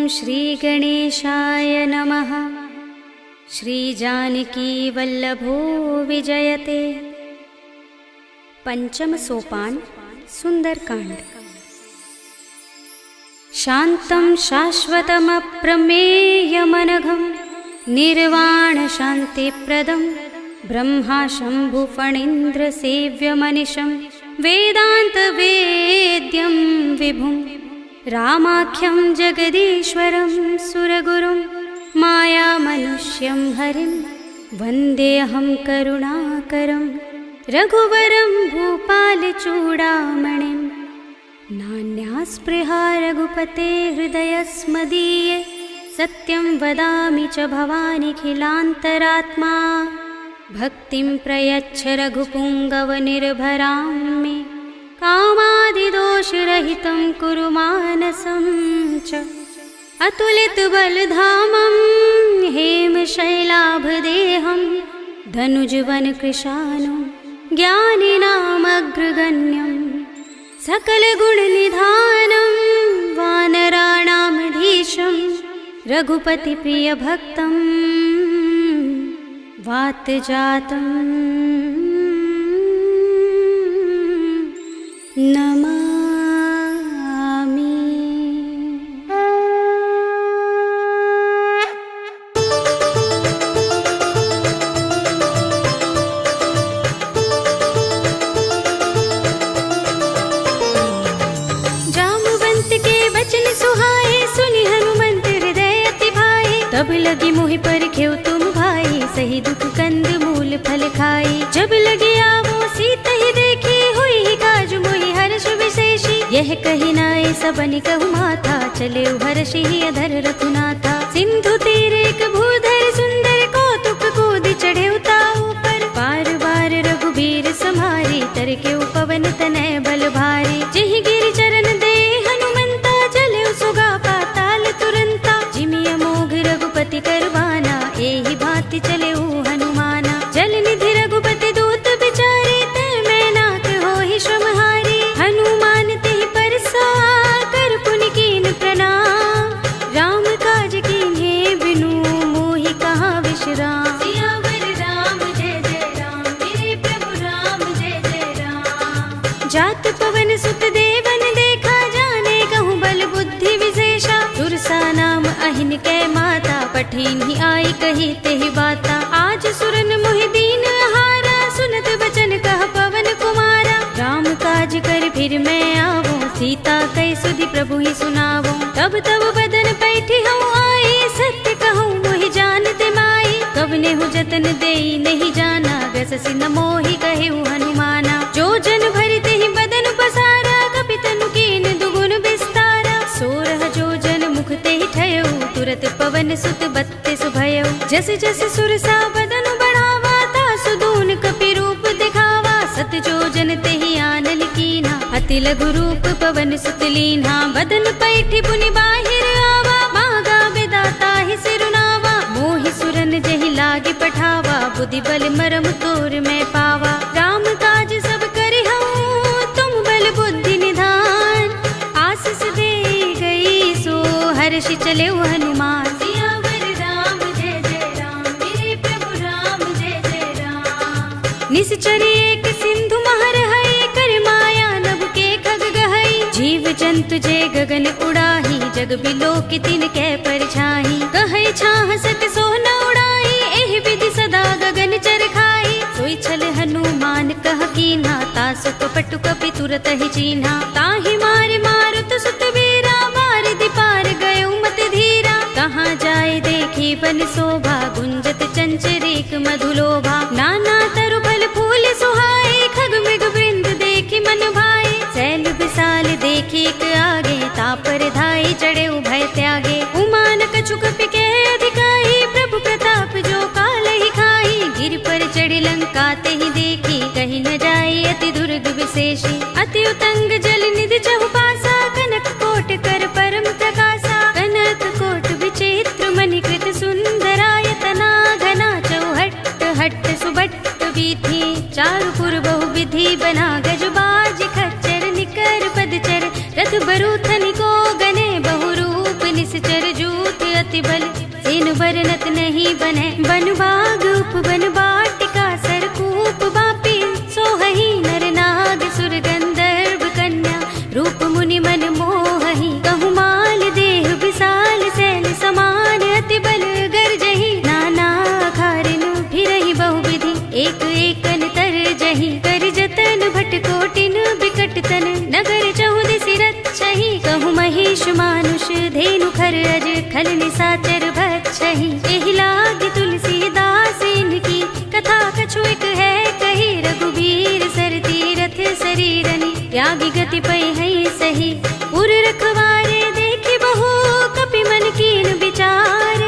श्रीगणेशाय नमः। श्रीजानकीवल्लभो विजयते। पंचम सोपान सुंदरकांड। शान्तं शाश्वतमप्रमेयमनघं निर्वाण शान्तिप्रदं ब्रह्मा शम्भुफणीन्द्रसेव्यमनिशं वेदान्तवेद्यं विभुं रामाख्यं जगदीश्वरं सुरगुरुं मायामनुष्यं हरिं वन्देऽहं करुणाकरं रघुवरं भूपालचूडामणिं। नान्यास्पृहा रघुपते हृदयस्मदीये सत्यं वदामि च भवानिखिलान्तरात्मा। भक्तिं प्रयच्छ रघुपुङ्गवनिर्भरां मे कामादिदोषरहितं कुरु मानसं च। अतुलितबलधामं हेमशैलाभदेहं धनुजवनकृशानं ज्ञानिनामग्रगण्यं सकलगुणनिधानं वानराणामधीशं रघुपतिप्रियभक्तं वातजातं नमामि। जाम्बुवंत के वचन सुहाए सुनि हनुमंत हृदय अति भाए। तब लगी मोहि परखेउ तुम भाई सही दुख कंद मूल फल खाई। जब लगी आवो सीता ही देखी हुई ही काज मोहि हर्ष विशेषी। यह कही नाय सबनि कहु माथा चले हर्षि ही अधर रघुनाथा। सिंधु तीर एक भूधर सुंदर कौतुक कूद चढ़े ताऊ पर। बार बार रघुबीर सम्हारी तर के पवन तनय बल भारी। जिहि गिरि चरण दे हनुमंता चले सुगा पाताल तुरंता। जिमि अमोघ रघुपति करवाना एहि भांति चले हनुमाना। जल निधि रघुपति दूत बिचारे ते मैं नाथ होहि श्रमहारी। हनुमान तेहि परसा कर पुनि कीन प्रणाम। राम काज कीन्हे बिनु मोहि कहाँ विश्राम। सियावर राम जय जय राम मेरे प्रभु राम जय जय राम। जात पवन सुत देवन देखा जाने कहूँ बल बुद्धि विशेषा। सुरसा नाम अहिन कै माता पठीन ही आई कही तेहि बाता। आज सुरन मोहि दीन हारा सुनत बचन कह पवन कुमारा। राम काज कर फिर मैं आवो सीता कई सुधि प्रभु ही सुनावो। तब तब बदन पैठी हूँ आई सत्य कहूँ मोहि जानते माई। कवने हूँ जतन देई नहीं जाना गससि न मोहि कहे हनुमाना। जो जन भरते ही बदन पसारा कपितनु कीन दुगुन विस्तारा। सोरह जो जन मुख ते ही ठयो तुरत पवन सुत बत्तीस भयो। जस जस सुरसा बदन बढ़ावा तासु दून कपि रूप दिखावा। सत जो जन ते ही आनल कीना अति लघु रूप पवन सुत लीन्हा। बदन पैठी पुनि बाहिर आवा मागा विदाता ही सिरुनावा। मोहि सुरन जहि लागे पठावा बुद्धि बल मरम तोर में पावा। राम काज सब करे हूँ तुम बल बुद्धि निधान। आशीष दे गई सो हर्षि चले हनुमान। सियावर राम जय जय राम मेरे प्रभु राम जय जय राम। निश्चरी एक सिंधु महर है कर माया नभ के खग गहई। जीव जंतु जे गगन उड़ाही जग बिलो की तिन कै परछाई। कहै छाह सक सो न उड़ाई एहि विधि सदा गगन चर खाई। सोई छल हनुमान कह कीन्हा तासु कपटु कपि तुरत ही चीन्हा। ताहि मारे मारुत सुत वीरा बारिधि पार गयो मत धीरा। कहाँ जाए देखी बन शोभा गुंजत चंचरीक मधुलोभा। नाना तरु फल फूल सुहाए खग मृग वृंद देखी मन भाए। सैल विशाल देखी एक आगे तापर धाई चढ़े भय त्यागे। उमान कछु कपि के अधिकाई प्रभु प्रताप जो काल ही खाई। गिर पर चढ़ी लंका ते ही देखी कहीं न जाए अति दुर्ग विशेषी। अति उतंग जल निधि चहुपासा कनक कोट कर परम प्रकाशा। कनक कोट विचित्र मणिकृत सुंदरायतना घना चौहट्ट हट्ट सुबट्ट वीथी। चारुपुर बहु विधि बना गजबाज खच्चर निकर पदचर। रथ बरूथन को गने बहुरूप निश्चर। बन बाग उपवन वाटिका सरकूप बापी सोहहि नर नाग सुर गंधर्व कन्या रूप मुनि मन मोहहि कहु माल देह विशाल शैल समान अति बल गर्जहि नाना खारिन फिरहि बहुविधि एक एकन तरजहि कर जतन भट कोटिन बिकट तन नगर चहुदिसि रक्षहि कहु महिष मानुष धेनु खर अज खल निशाचर भक्षहि एहि लाग तुलसीदास इनकी कथा कछु एक है कही रघुबीर सर तीरथ शरीरनि त्यागी गति पै है सही पुर रखवारे देखि बहु कपि मन कीन विचार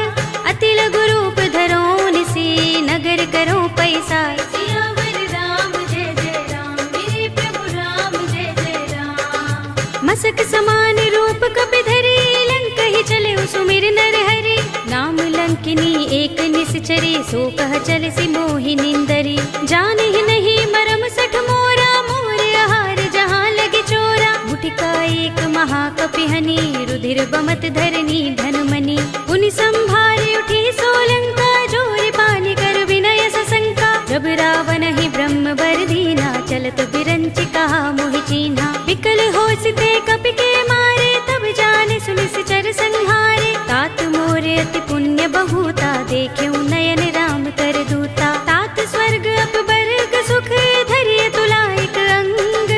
अति लघु रूप धरो निसी नगर करो पैसार सियावर राम जय जय राम मेरे प्रभु राम जय जय राम मसक समान रूप कपि धरी लंक ही चले सुमिर नर हरि नाम लंकिनी एक निश्चरी सो कह चल सि मोहि निंदरी जान ही नहीं मरम सठ मोरा मोर आहार जहाँ लगे चोरा मुठिका एक महाकपि हनि रुधिर बमत धरनी धनमणि पुनि संभारे उठी सोलंका जोर पानी कर विनय सशंका जब रावण ही ब्रह्म वर दीना चलत बिरंच कहा मोहि चीन्हा विकल होसिते कपि के मारे तब जाने सुनिश्चर संहारे तात मोरे अति पुण्य बहुता देख्यउ नयन राम कर दूता तात स्वर्ग अपवर्ग सुख धरिय तुला एक अंग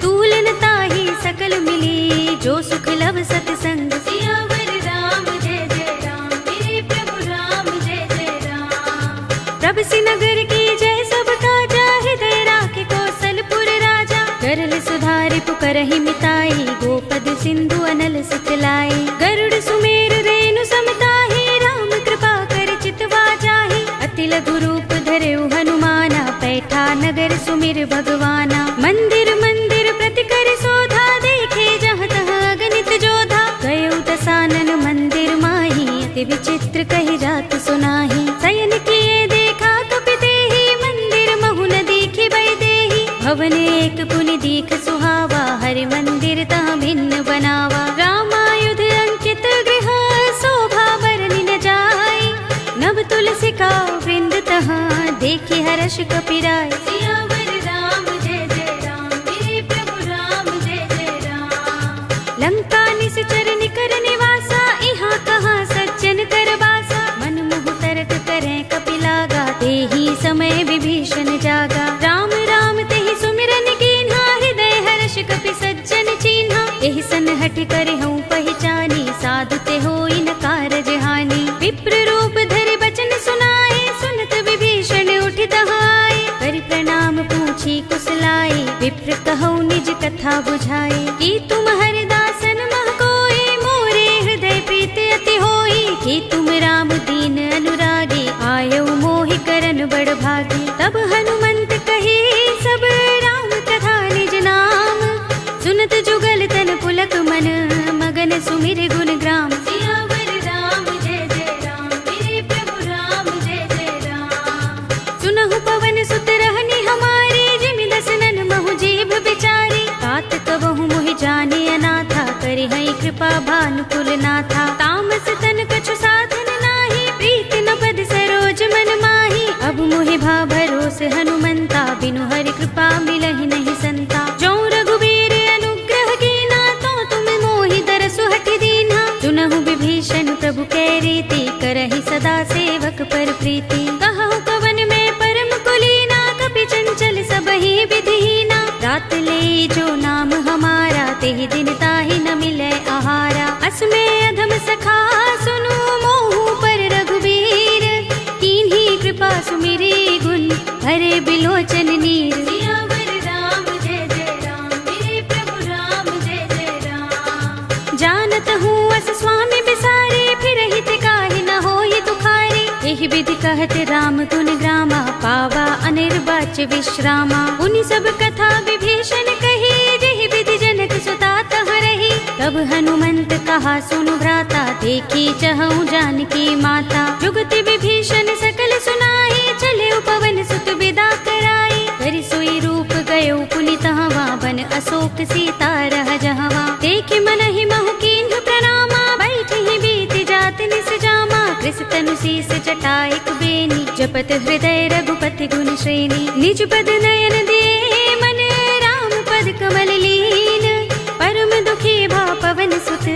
तूलन ताहि सकल मिली जो सुख लव सतसंग सियावर राम जय जय राम मेरे प्रभु राम जय जय राम प्रभ नगर की जय सब काजा हृदय राखे कौशलपुर राजा करल सुधारि पुकरहि मिताई गोपद सिंधु अनल सितलाई गरुड़ सुमेर रेणु समताहि राम कृपा कर चितवा जाहि अति लघु रूप धरेउ हनुमाना पैठा नगर सुमिर भगवाना मंदिर मंदिर प्रति कर शोधा देखे जहाँ तहाँ अगणित जोधा गयउ दसानन मंदिर माही अति विचित्र कहि जात सुनाही शयन किए देखा कपि देहि मंदिर महु न दीखि बै देहि भवन एक पुनि दीख सुहावा हरि मंदिर तहाँ भिन्न बनावा रामायुध अंकित गृह शोभा बरनि न जाई नभ तुलसी का वृंद तहाँ देखि हर्ष कपि राय सियावर राम जय जय राम मेरे प्रभु राम जय जय राम लंका निश्चर निकर निवासा यहाँ कहाँ सज्जन कर बासा मन मुह तरक करें कपि लागा तेहि समय विभीषण जागा राम राम तेहि सुमिरन कीन्हा हृदय हर्ष कपि सज्जन चीन्हा एहि सन हठ करे हूँ पहचानी साधु ते होई न कारज हानि विप्र रूप धरि बचन सुनाए सुनत विभीषण उठ दहाए कर प्रणाम पूछी कुशलाए विप्र कहौ निज कथा बुझाए कि तुम हरिदासन मह कोई मोरे हृदय प्रीत अति होई कि तुम राम दीन अनुरागी आयौ मोहि करन बड़ भागी तब हनुमंत कही सब राम कथा निज नाम सुनत जुगल तन पुलक मन मगन सुमिर गुण ग्राम सियावर राम जय जय राम मेरे प्रभु राम जय जय राम सुनहु पवन सुत रहनी हमारे जिमि दसनन महु जीभ बिचारी तात कबहु मोहि जाने अनाथा करि हई कृपा भानुकुल नाथा तामस तन कछु साधन नाही प्रीति न पद सरोज मन माही अब मोहि भा भरोस हनुमंता बिनु हरि कृपा मिलहि नहीं संता जो रघुबीर अनुग्रह कीना तो तुम मोहि दरसु हठि दीन्हा सुनहु विभीषण प्रभु कै रीति करहि सदा सेवक पर प्रीति कहु कवन में परम कुलीना कपि चंचल सबहि विधिहीना रात ले जो नाम हमारा तेहि दिन ताहि न मिले आहारा असमे अधम सखा सुनु मोहु पर रघुबीर कीन्ही कृपा सुमिरी गुण हरे बिलोचन नीर सियावर राम जय जय राम मेरे प्रभु राम जय जय राम जानत हूँ अस स्वामी बिसारे फिर हित काहि न होई दुखारी एहि विधि कहत राम गुण ग्रामा पावा अनिर्वाच विश्रामा उनि सब कथा विभीषण कही जेहि विधि जनक सुता तह रही तब हनुमंत कहा सुनु भ्राता देखी चहु जानकी माता जुगति विभीषण सकल सुनाई चले पवन सुत विदा कराई कर सोई रूप गयो पुनि तहवा बन अशोक सीता रह जहवा देखि मन ही महु कीन्ह प्रणामा बैठ ही बीत जात निस जामा कृष तनु शीस जटाइक बे जपत हृदय रघुपति गुण श्रेणी। निज पद नयन दे मन राम पद कमल लीन। परम दुखी भा पवन सुत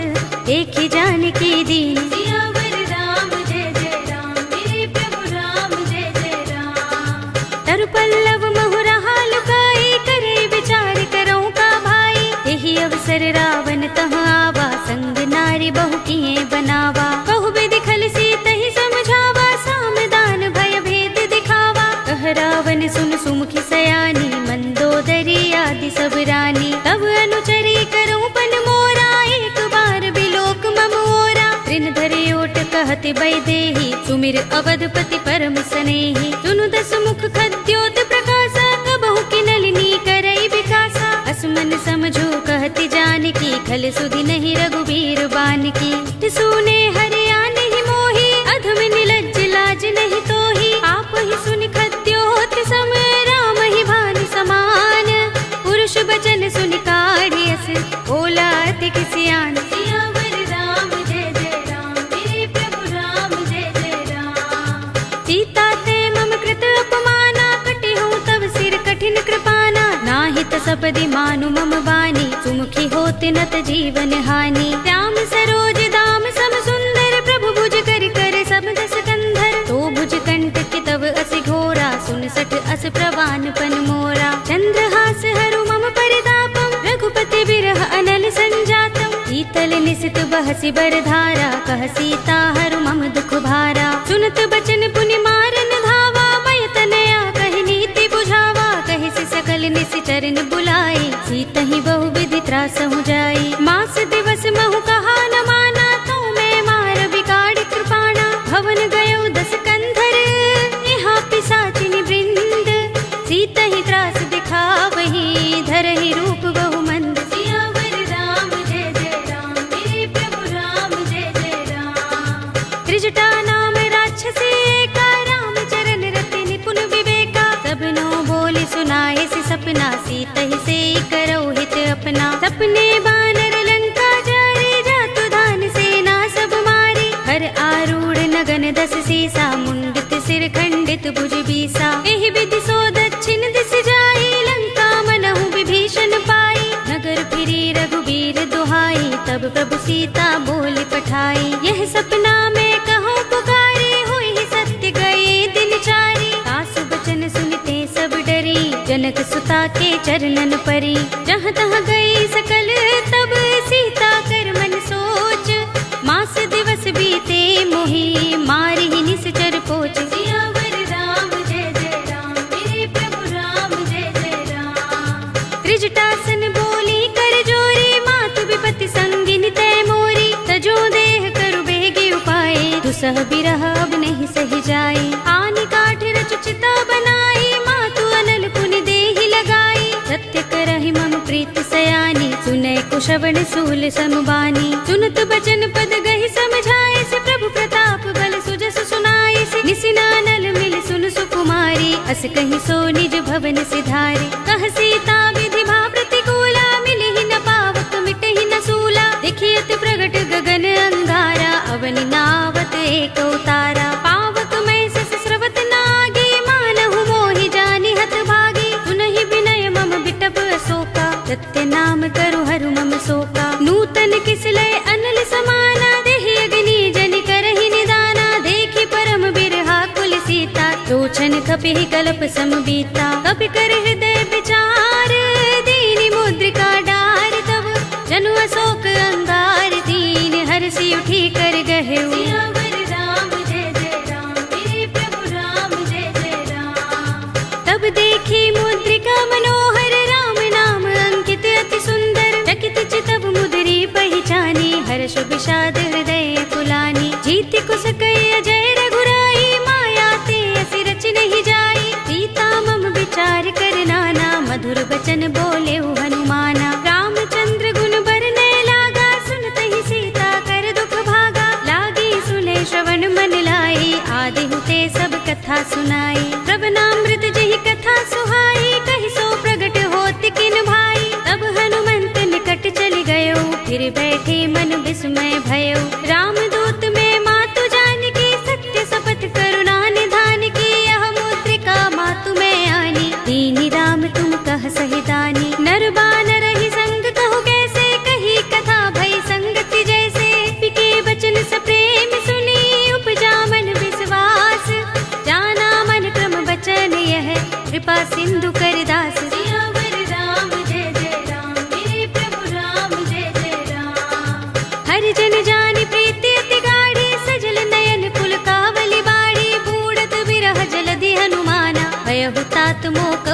देखि जानकी दीन। सियावर राम जय जय राम, मेरे प्रभु राम जय जय राम। तरु पल्लव महुरहा लुकाई, करे विचार करो का भाई। यही अवसर रावण तह आवा, संग नारी बहु किए बनावा। कहु विधि खल सीतहि समझावा, सामदान भय भेद दिखावा। कह रावण सुन सुमुखी सयानी, मंदोदरी आदि सब रानी। तब अनुचरी करो पन मोरा, एक बार बिलोक मम ओरा। ऋण धरे ओट कहति वैदेही, सुमिर अवधपति परम सनेही। सुनु दस मुख खद्योत प्रकाशा, कबहु की नलिनी करई विकासा। असमन समझो कहति जानकी, खल सुधि नहीं रघुबीर बानकी। सुने हरिया नहीं मोही, अधम निलज्ज लाज नहीं तोही। आप ही सुनि खद्योत सम, राम ही भानु समान। पुरुष बचन सुनि काढ़ियस, बोला अति किसियान। सियावर राम जय जय राम, मेरे प्रभु राम जय जय राम। सीता ते मम कृत अपमाना, कटे हूँ तब सिर कठिन कृपाना। नाहित सपदि मानु मम बानी, सुमुखी होत नत जीवन हानि। श्याम सरोज दाम सम सुंदर, प्रभु भुज कर कर सब दस कंधर। तो भुज कंटक तब असि घोरा, सुन सठ अस प्रवान पन मोरा। चंद्रहास हरु मम परितापम, रघुपति बिरह अनल संजातम। शीतल निसित बहसि बरधारा, कह सीता हरु मम दुख भारा। सुनत बचन पुनि मारन धावा, भय तनया कहि नीति बुझावा। कहि सि सकल निसि चरण बुलाई, सीतहि बहु विधि त्रासहु जाई। मास दिवस महु कहा न माना, तो मैं मार बिगाड़ कृपाणा। भवन गयो दस कंधर, यहाँ पिशाचिनी वृंद। सीतहि त्रास दिखावही, धरहि रूप बहु मंद। सियावर राम जय जय राम, मेरे प्रभु राम जय जय राम। त्रिजटा नाम राक्षसी एका, राम चरण रति निपुण विवेका। सबनो बोले सुनाए सि सपना, सीतहि से करो हित अपना। सपने बानर लंका जारे, जातु धान सेना सब मारी। हर आरूढ़ नगन दस सीसा, मुंडित सिर खंडित भुज बीसा। एहि विधि सो दक्षिण दिस जाई, लंका मनहु विभीषण पाई। नगर फिरी रघुबीर दुहाई, तब प्रभु सीता बोली पठाई। यह सपना में कहो पुकारी, हुई सत्य गए दिन चारी। सासु बचन सुनते सब डरी, जनक सुता के चरणन परी। जहाँ तहाँ गई सकल तब, सीता कर मन सोच। मास दिवस बीते मोही, मारी ही निश्चर पोच। सियावर राम जय जय राम, मेरे प्रभु राम जय जय राम। त्रिजटासन बोली कर जोरी, मातु विपति संगिनी तय मोरी। तजो देह करु बेगी उपाय, दुसह बिरह अब नहीं सही जाई। आनि काठ रचु चिता बनाई, मातु अनल पुनि देहि लगाई। सत्य करहि मम प्रीत सयानी, सुनै कुशवण सूल समबानी। सुनत बचन पद गहि समझाए, से प्रभु प्रताप बल सुजस सुनाए। से निसिनानल मिल सुन सुकुमारी, अस कहि सो निज भवन सिधारी। कह सीता विधि भा प्रतिकूला, मिलहि न पावक मिटहि न सूला। देखियत प्रगट गगन अंगारा, अवनि नावत एक उतारा। पावक मैं सस स्रवत नागी, मानहु मोहि जानि हत भागी। सुनहि विनय मम बिटप अशोका, सत्य नाम करु हरु मम शोका। नूतन किसलय अनल समाना, देहि अग्नि जनि करहि निदाना। देखि परम बिरहा कुल सीता, लोचन कपिहि कल्प सम बीता। कपि कर हृदय विचार, दीनि मुद्रिका डार। तब जनु अशोक अंगार, दीन हर्षि उठी कर गहेउ। सियावर राम जय जय राम, मेरे प्रभु राम जय जय राम। तब देखी मुद्रिका मनोहर, राम नाम अंकित अति सुंदर। चकित चितव मुदरी पहचानी, हर्ष विषाद हृदय कुलानी। जीति कुस कई अजय रघुराई, माया ते असि रच नहीं जाई। सीता मम विचार कर नाना, मधुर बचन बोले हनुमाना। रामचंद्र गुण बरनय लागा, सुनतहि सीता कर दुख भागा। लागी सुने श्रवण मन लाई, आदि हुते सब कथा सुनाई। श्रवणामृत जहि कथा सुहाई, कहि सो प्रगट होत किन भाई। तब हनुमंत निकट चल गयो, फिर बैठे मन विस्मय भयो। रामदूत में मातु जानकी, सत्य शपथ करुणा निधान की।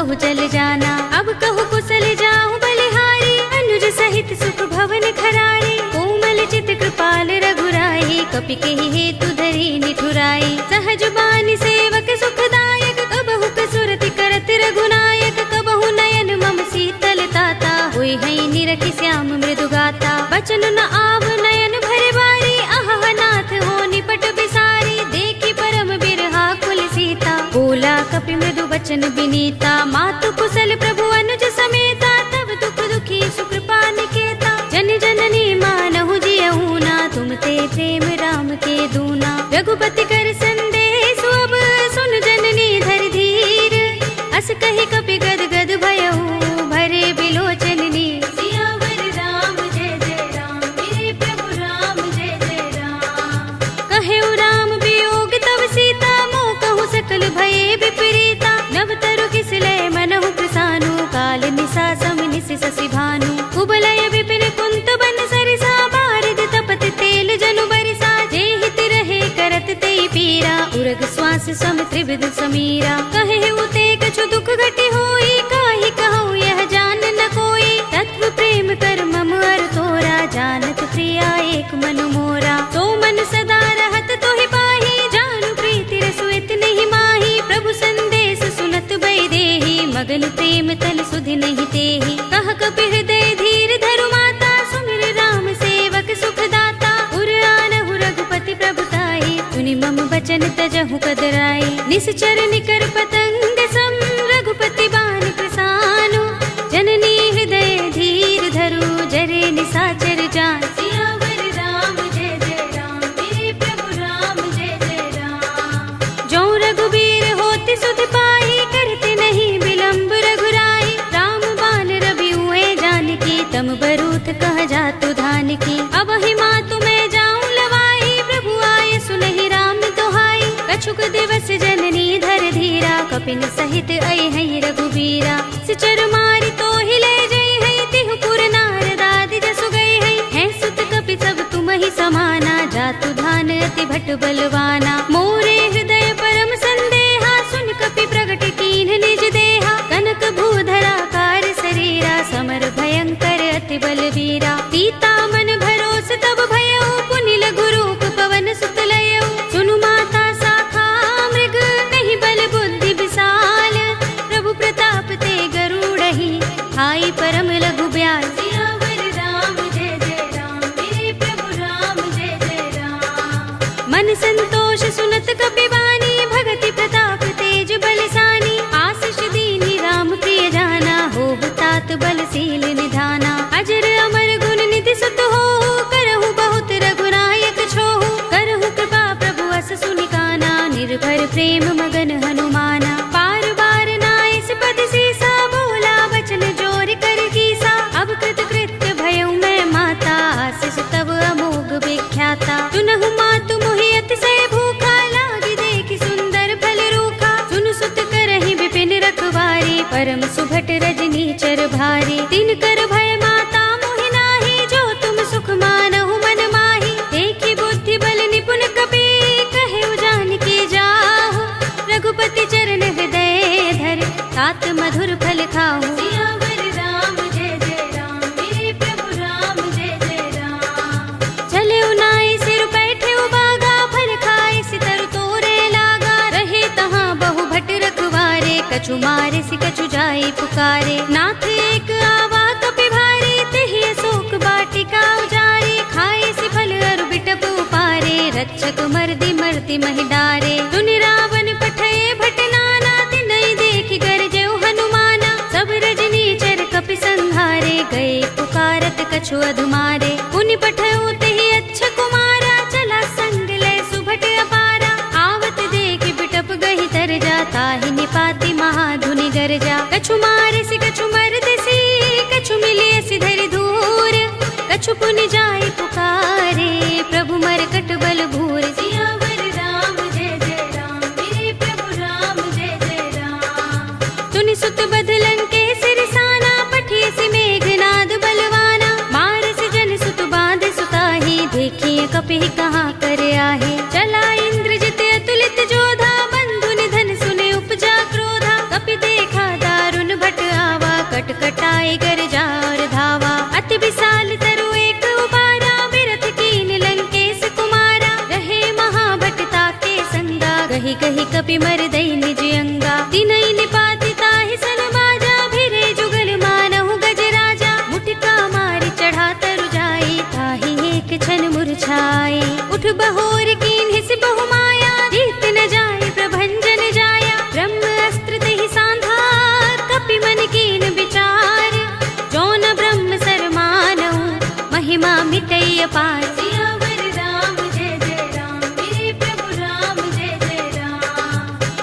कहु जल जाना। अब कहु कुशल जाऊं बलिहारी, अनुज सहित सुख भवन खरारी। कोमल चित कृपाल रघुराई, कपि केहि हेतु धरी निठुराई। सहज बानी सेवक सुखदायक, कबहु कसुरति करत रघुनायक। कबहु नयन मम शीतल ताता, होय है निरखि श्याम मृदु गाता। बचन न आव नयन भरे बारी, आहा नाथ हो निपट बिसारी। देखी परम बिरहा कुल सीता, बोला कपि मृदु बचन बिनीता। मातु कुशल प्रभु अनुज समेता, तब दुख दुखी सुकृपा निकेता। जन जननी मानहु जियहु ना, तुम ते प्रेम राम के दूना। रघुपति कर संदेश अब, सुन जननी धर धीर। अस कहि कपि गद गद भयहु, भरे बिलोचन नीर। सियावर राम जय जय राम, मेरे प्रभु राम जय जय राम। कहेउ राम वियोग तब सीता, मोह कहु सकल भये विपरीता। नव तरु किसलय मनहु प्रसानु, काल निसा सम निस शशि भानु। कुबलय विपिन कुंत बन सरिसा, बारिद तपत तेल जनु बरिसा। जे हित रहे करत ते पीरा, उरग श्वास सम त्रिविध समीरा। कहे उते कछु दुख घटी होई, काहि कहूँ यह जान न कोई। तत्व प्रेम कर मम अर तोरा, जानत प्रिया एक मनु मोरा। तो मन सदा रहत तोहि पाही, जानु प्रीति रसुइत नहीं माही। प्रभु संदेश सुनत भय देहि, मगन प्रेम तल सुधि नहीं तेहि। कह कपि हृदय धीर धरु माता, सुमिर राम सेवक सुख दाता। उर आनहु रघुपति प्रभुताई, सुनि मम बचन तजहु कदराई। निश्चर निकर पतंग सम, रघुपति बान प्रसानु। जननी हृदय धीर धरु, जरे निसाचर जान। सियावर राम जय जय राम, मेरे प्रभु राम जय जय राम। जो रघुबीर होति सुध पाई, करते नहीं विलंब रघुराई। राम बान रवि हुए जानकी, तम बरूथ कह जातु धान की। अब ही मातु मैं जाऊं लवाई, प्रभु आए सुनहि राम दोहाई। कछुक दिवस जननी धर धीरा, कपिन सहित अय है रघुबीरा। सिचर मारि तो हिले जय है, तिहु पुर नारद आदि जसु गए है। सुत कपि सब तुम ही समाना, जातु धान अति भट बलवाना। मोरे हृदय परम संदेहा, सुन कपि प्रगट कीन्ह निज देहा। कनक भूधरा कार शरीरा, समर भयंकर अति बलवीरा। सीता मन भरोस तब भयउ, पुनि लघु रूप पवन सुत लयउ। सुनु माता शाखा मृग, नहीं बल बुद्धि विशाल। प्रभु प्रताप ते गरुड़हि, हाई परम लघु ब्याल। सियावर राम जय जय राम, मेरे प्रभु राम जय जय राम। मन संतोष सुनत कपि वाणी, भगति प्रताप तेज बलसानी। आशीष दीनि राम प्रिय जाना, होहु तात बलशील निधाना। अजर अमर गुण निधि सुत होहु, करहु बहुत रघुनायक छोहु। करहु कृपा प्रभु अस सुनि काना, निर्भर प्रेम मगन हनुमाना। पार बार नाइस पद सीसा, बोला वचन जोर कर कीसा। अब कृत कृत्य भयउ मैं माता, आशीष तब अमोघ विख्याता। सुनहु मातु मोहि अतिशय भूखा, लागी देखि सुंदर फल रूखा। सुन सुत करहि विपिन रखवारी, परम सुभट रजनी चर भारी। तिन कर भय माता मोहि नाही, जो तुम सुख मानहु मन माही। देखी बुद्धि बल निपुण कपि, कहेउ जानकी जाहु। रघुपति चरण हृदय धर, तात मधुर फल खाहु। सियावर राम जय जय राम, मेरे प्रभु राम जय जय राम। चले उनाई सिर बैठे उबागा, फल खाए सितर तोरे लागा। रहे तहाँ बहु भट रखवारे, कछु मारे सि कछु जाई पुकारे। नाथ एक आवा कपि भारी, तेहि अशोक वाटिका उजारी। खाए सि फल अरु बिटप उपारे, रक्षक मर्दि मर्ति महि डारे। सुनि रावण पठये भट नाना, तिनहि देखि गरजेउ हनुमाना। सब रजनी चर कपि संहारे, गए पुकारत कछु अधुमारे। पुनि पठयउ तेहि अच्छा कुमारा, चला संग लय सुभट अपारा। आवत देखि बिटप गहि तर जा, ताहि निपाति महाधुनि गरजा। कछु मारे सि कछु मरदसी, कछु मिलिय सि धरि धूर। कछु पुनि जाई पुकारे, प्रभु मरकट बल भूर। सियावर राम जय जय राम, मेरे प्रभु राम जय जय राम। तुनि सुत बध लंकेश रिसाना, पठिय सि मेघनाद बलवाना। मारस जन सुत बांध सुताही, देखिए कपि कहाँ कर आहे। चला इंद्रजित अतुलित जोधा, बंधु निधन सुने उपजा क्रोधा। कपि देखा दारुण कपि मर दई निज अंगा। तिनई निपाति ताहि सन बाजा, भिरे जुगल मानहु गज राजा। मुटिका मारि चढ़ा तरु जाई, ताहि एक छन मुरझाई। उठ बहोर कीन्हि सि बहु माया, जीत न जाय प्रभंजन जाया। ब्रह्म अस्त्र तेहि सांधा, कपि मन कीन विचार। जौन ब्रह्म सर मानहु, महिमा मिटई अपार। सियावर राम जय जय राम, मेरे प्रभु राम जय जय राम।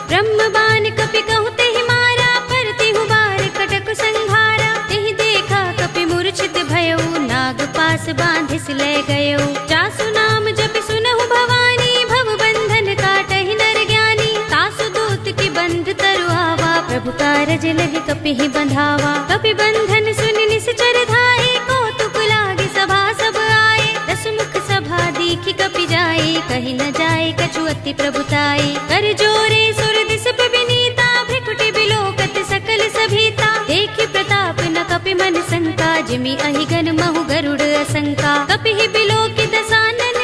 ब्रह्म बाण कपि कहु तेहि मारा, परतिहु बार कटक संघारा। तेहि देखा कपि मूर्छित भयउ, नाग पास बांधिस ले गयउ। जासु नाम जपि सुनहु भवानी, भव बंधन काटहि नर ज्ञानी। तासु दूत की बंध तरु आवा, प्रभु कारज लगे कपिहि बंधावा। कपि बंधन सुनि निश्चर धाये, कौतुक लागे सभा सब आए। दस मुख सभा दीखि कपि जाए, कहि न जाए कछु अति प्रभुताई। कर जोरे सुर दिस पे विनीता, भ्रिकुटि बिलोकत सकल सभीता। देखि प्रताप न कपि मन शंका, जिमि अहिगन महु गरुड़ असंका। कपिहि बिलोकि दसानन,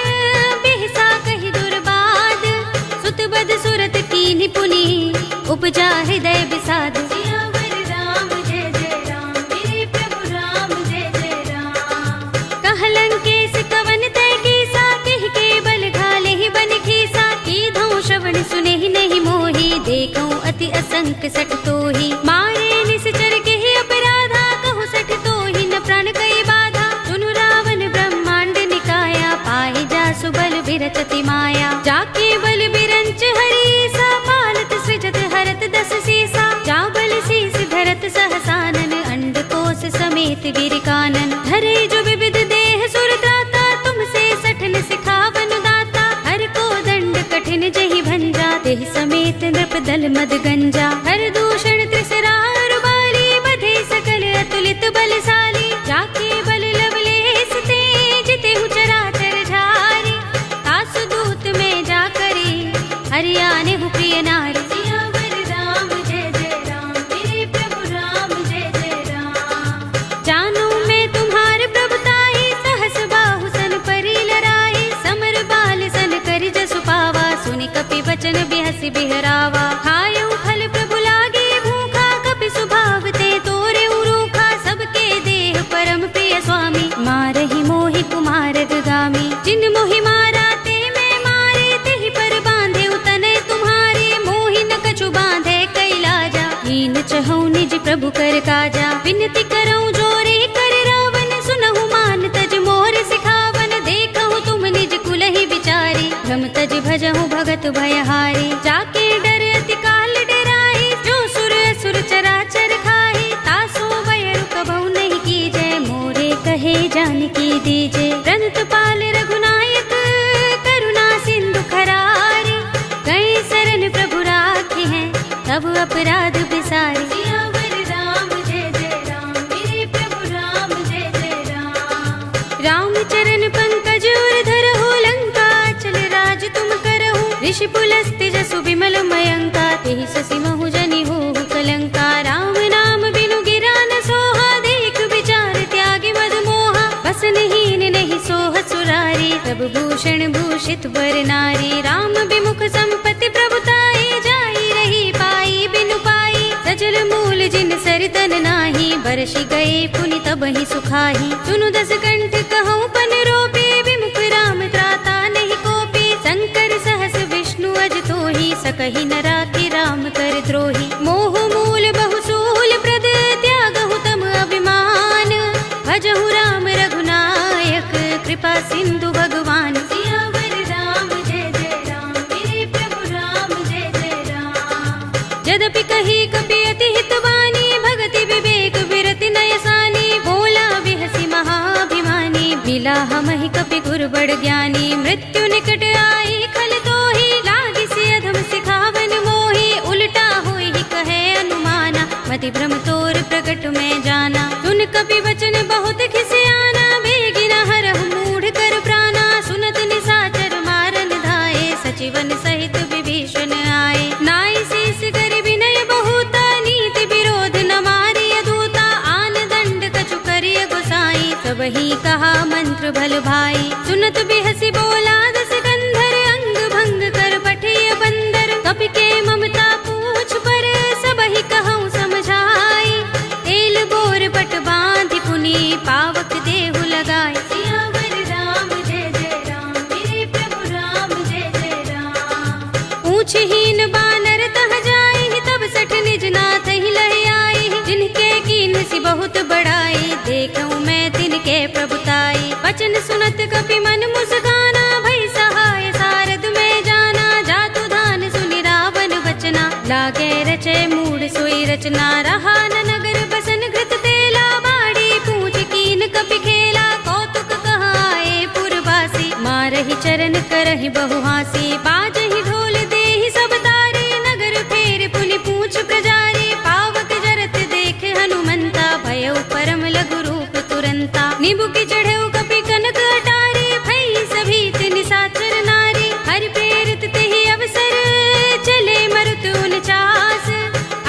बिहसा कहि दुर्बाद। सुत बद सुरत कीन्हि पुनि, उपजा हृदय विषाद। सियावर राम जय जय राम, मेरे प्रभु राम जय जय राम। कहलंकेश कवन तय कीसा, केहि के बल घाले ही बन खीसा। कीधौ श्रवण सुनेहि नहीं मोहि, देखौ अति असंक सठ तोहि। मारे निश्चर केहि अपराधा, कहु सठ तोहि न प्राण कई बाधा। सुनु रावण ब्रह्मांड निकाया, पाहि जासु बल बिरचति माया। जाके बल बिरंच हरीसा, पालत सृजत हरत दस सीसा। जा बल शीस धरत सहसानन, अंडकोश समेत गिर कानन। धरे जो विविध देह सुर त्राता, तुमसे सठन सिखावन दाता। हर को दंड कठिन जहि भंजा, तेहि समेत नृप दल मद गंजा। हर दूषण त्रिसरा बाली, बधे सकल अतुलित बलशाली। जाके बल लवलेस ते, जितेहु चराचर झारी। तासु दूत में जा करी, हरियाने हु प्रिय नारी। सियावर राम जय जय राम, मेरे प्रभु राम जय जय राम। जानो मैं तुम्हार प्रभुताई, सहस बाहु सन परि लराई। समर बाल सन करि जसु पावा, सुनि कपि बचन बिहसि बिहरावा। खायउ फल प्रभु लागे भूखा, कपि सुभाव ते तोरे उरूखा। सबके देह परम प्रिय स्वामी, मारहि मोहि कुमार गामी। जिन मोहि मारा ते मैं मारे, तेहि पर बांधे उतने तुम्हारे। मोहि न कछु बांधे कैलाजा, हीन चहु निज प्रभु कर काजा। विनती करऊं जोरे कर रावण, सुनहु मान तज मोर सिखावन। देखहु तुम निज कुलहि विचारी, भ्रम तज भजहु भगत भयहारी। जाके डर अति काल डराई, जो सुर असुर चराचर खाई। तासो बयरु कबहु नहीं कीजै, मोरे कहे जानकी दीजे। रंत पाल रघुनायक, करुणा सिंधु खरारी। गए शरण प्रभु राखी हैं, तब अपराध बिसारी। सियावर राम जय जय राम, मेरे प्रभु राम जय जय राम। राम चरण पंकज उर धरहु, लंका चल राज तुम करहु। ऋषि पुलस्त्य जसु विमल मयंका, तेहि ससि महु जनि होहु कलंका। राम नाम बिनु गिरा न सोहा, देख विचार त्यागी मद मोहा। बसनहीन नहीं सोह सुरारी, तब भूषण भूषित वर नारी। राम विमुख संपत्ति प्रभुताई, जाई रही पाई बिनु पाई। सजल मूल जिन सरतन नाही, बरसि गए पुनि तबहि सुखाही। सुनु दस कंठ कहूँ पन रोपी, विमुख राम त्राता नहीं कोपी। शंकर सहस विष्णु अज तोहि, सकहि न राखि राम कर द्रोही। मोह मूल बहु सूल प्रद, त्यागहु तम अभिमान। भजहु राम रघुनायक, कृपा सिंधु भगवान। सियावर राम जय जय राम, मेरे प्रभु राम जय जय राम। यद्यपि कही कपि अति हितवानी, भगति विवेक विरति नयसानी। बोला बिहसि महाभिमानी, मिला हमहि कपि गुर बड़ ज्ञानी। मृत्यु निकट आई खल तोहि, लागिसि अधम सिखावन मोहि। उल्टा होई कहे अनुमाना, मति भ्रम तोर प्रकट में जाना। सुन कपि वचन बहुत खिसियाना, बेगिन हरहु मूढ़ कर प्राणा। सुनत निशाचर मारन धाये, सचिवन सहित विभीषण आए। नाई शीस कर विनय बहुता, नीति विरोध न मारिय दूता। आन दंड कछु करिय गोसाई, सबहि कहा मंत्र भल भाई। सुनत बिहसि बोला दस कंधर, अंग भंग कर पठिय बंदर। कपि के मम बढ़ाई, देखूं मैं तिनके प्रभुताई। वचन सुनत कपि मन मुस्काना, भई सहाय सारद में जाना। जातु धान सुनि रावण वचना, लागे रचे मूड सोई रचना। रहा न नगर बसन घृत तेला, बाड़ी पूछ कीन कपि खेला। कौतुक कहाए पुरवासी, मारहि चरण करहि बहु हासी। बाजहि ढोल देहि सब तारी, नगर फेर पुनि पूछ प्रजारी। पावक जरत देख हनुमंता, भयउ परम लघु रूप तुरंता। निबुकि चढ़ऊ कपि कनक अटारी, भई सभीत निशाचर नारी। हरि प्रेरित तेहि अवसर, चले मरुत 49।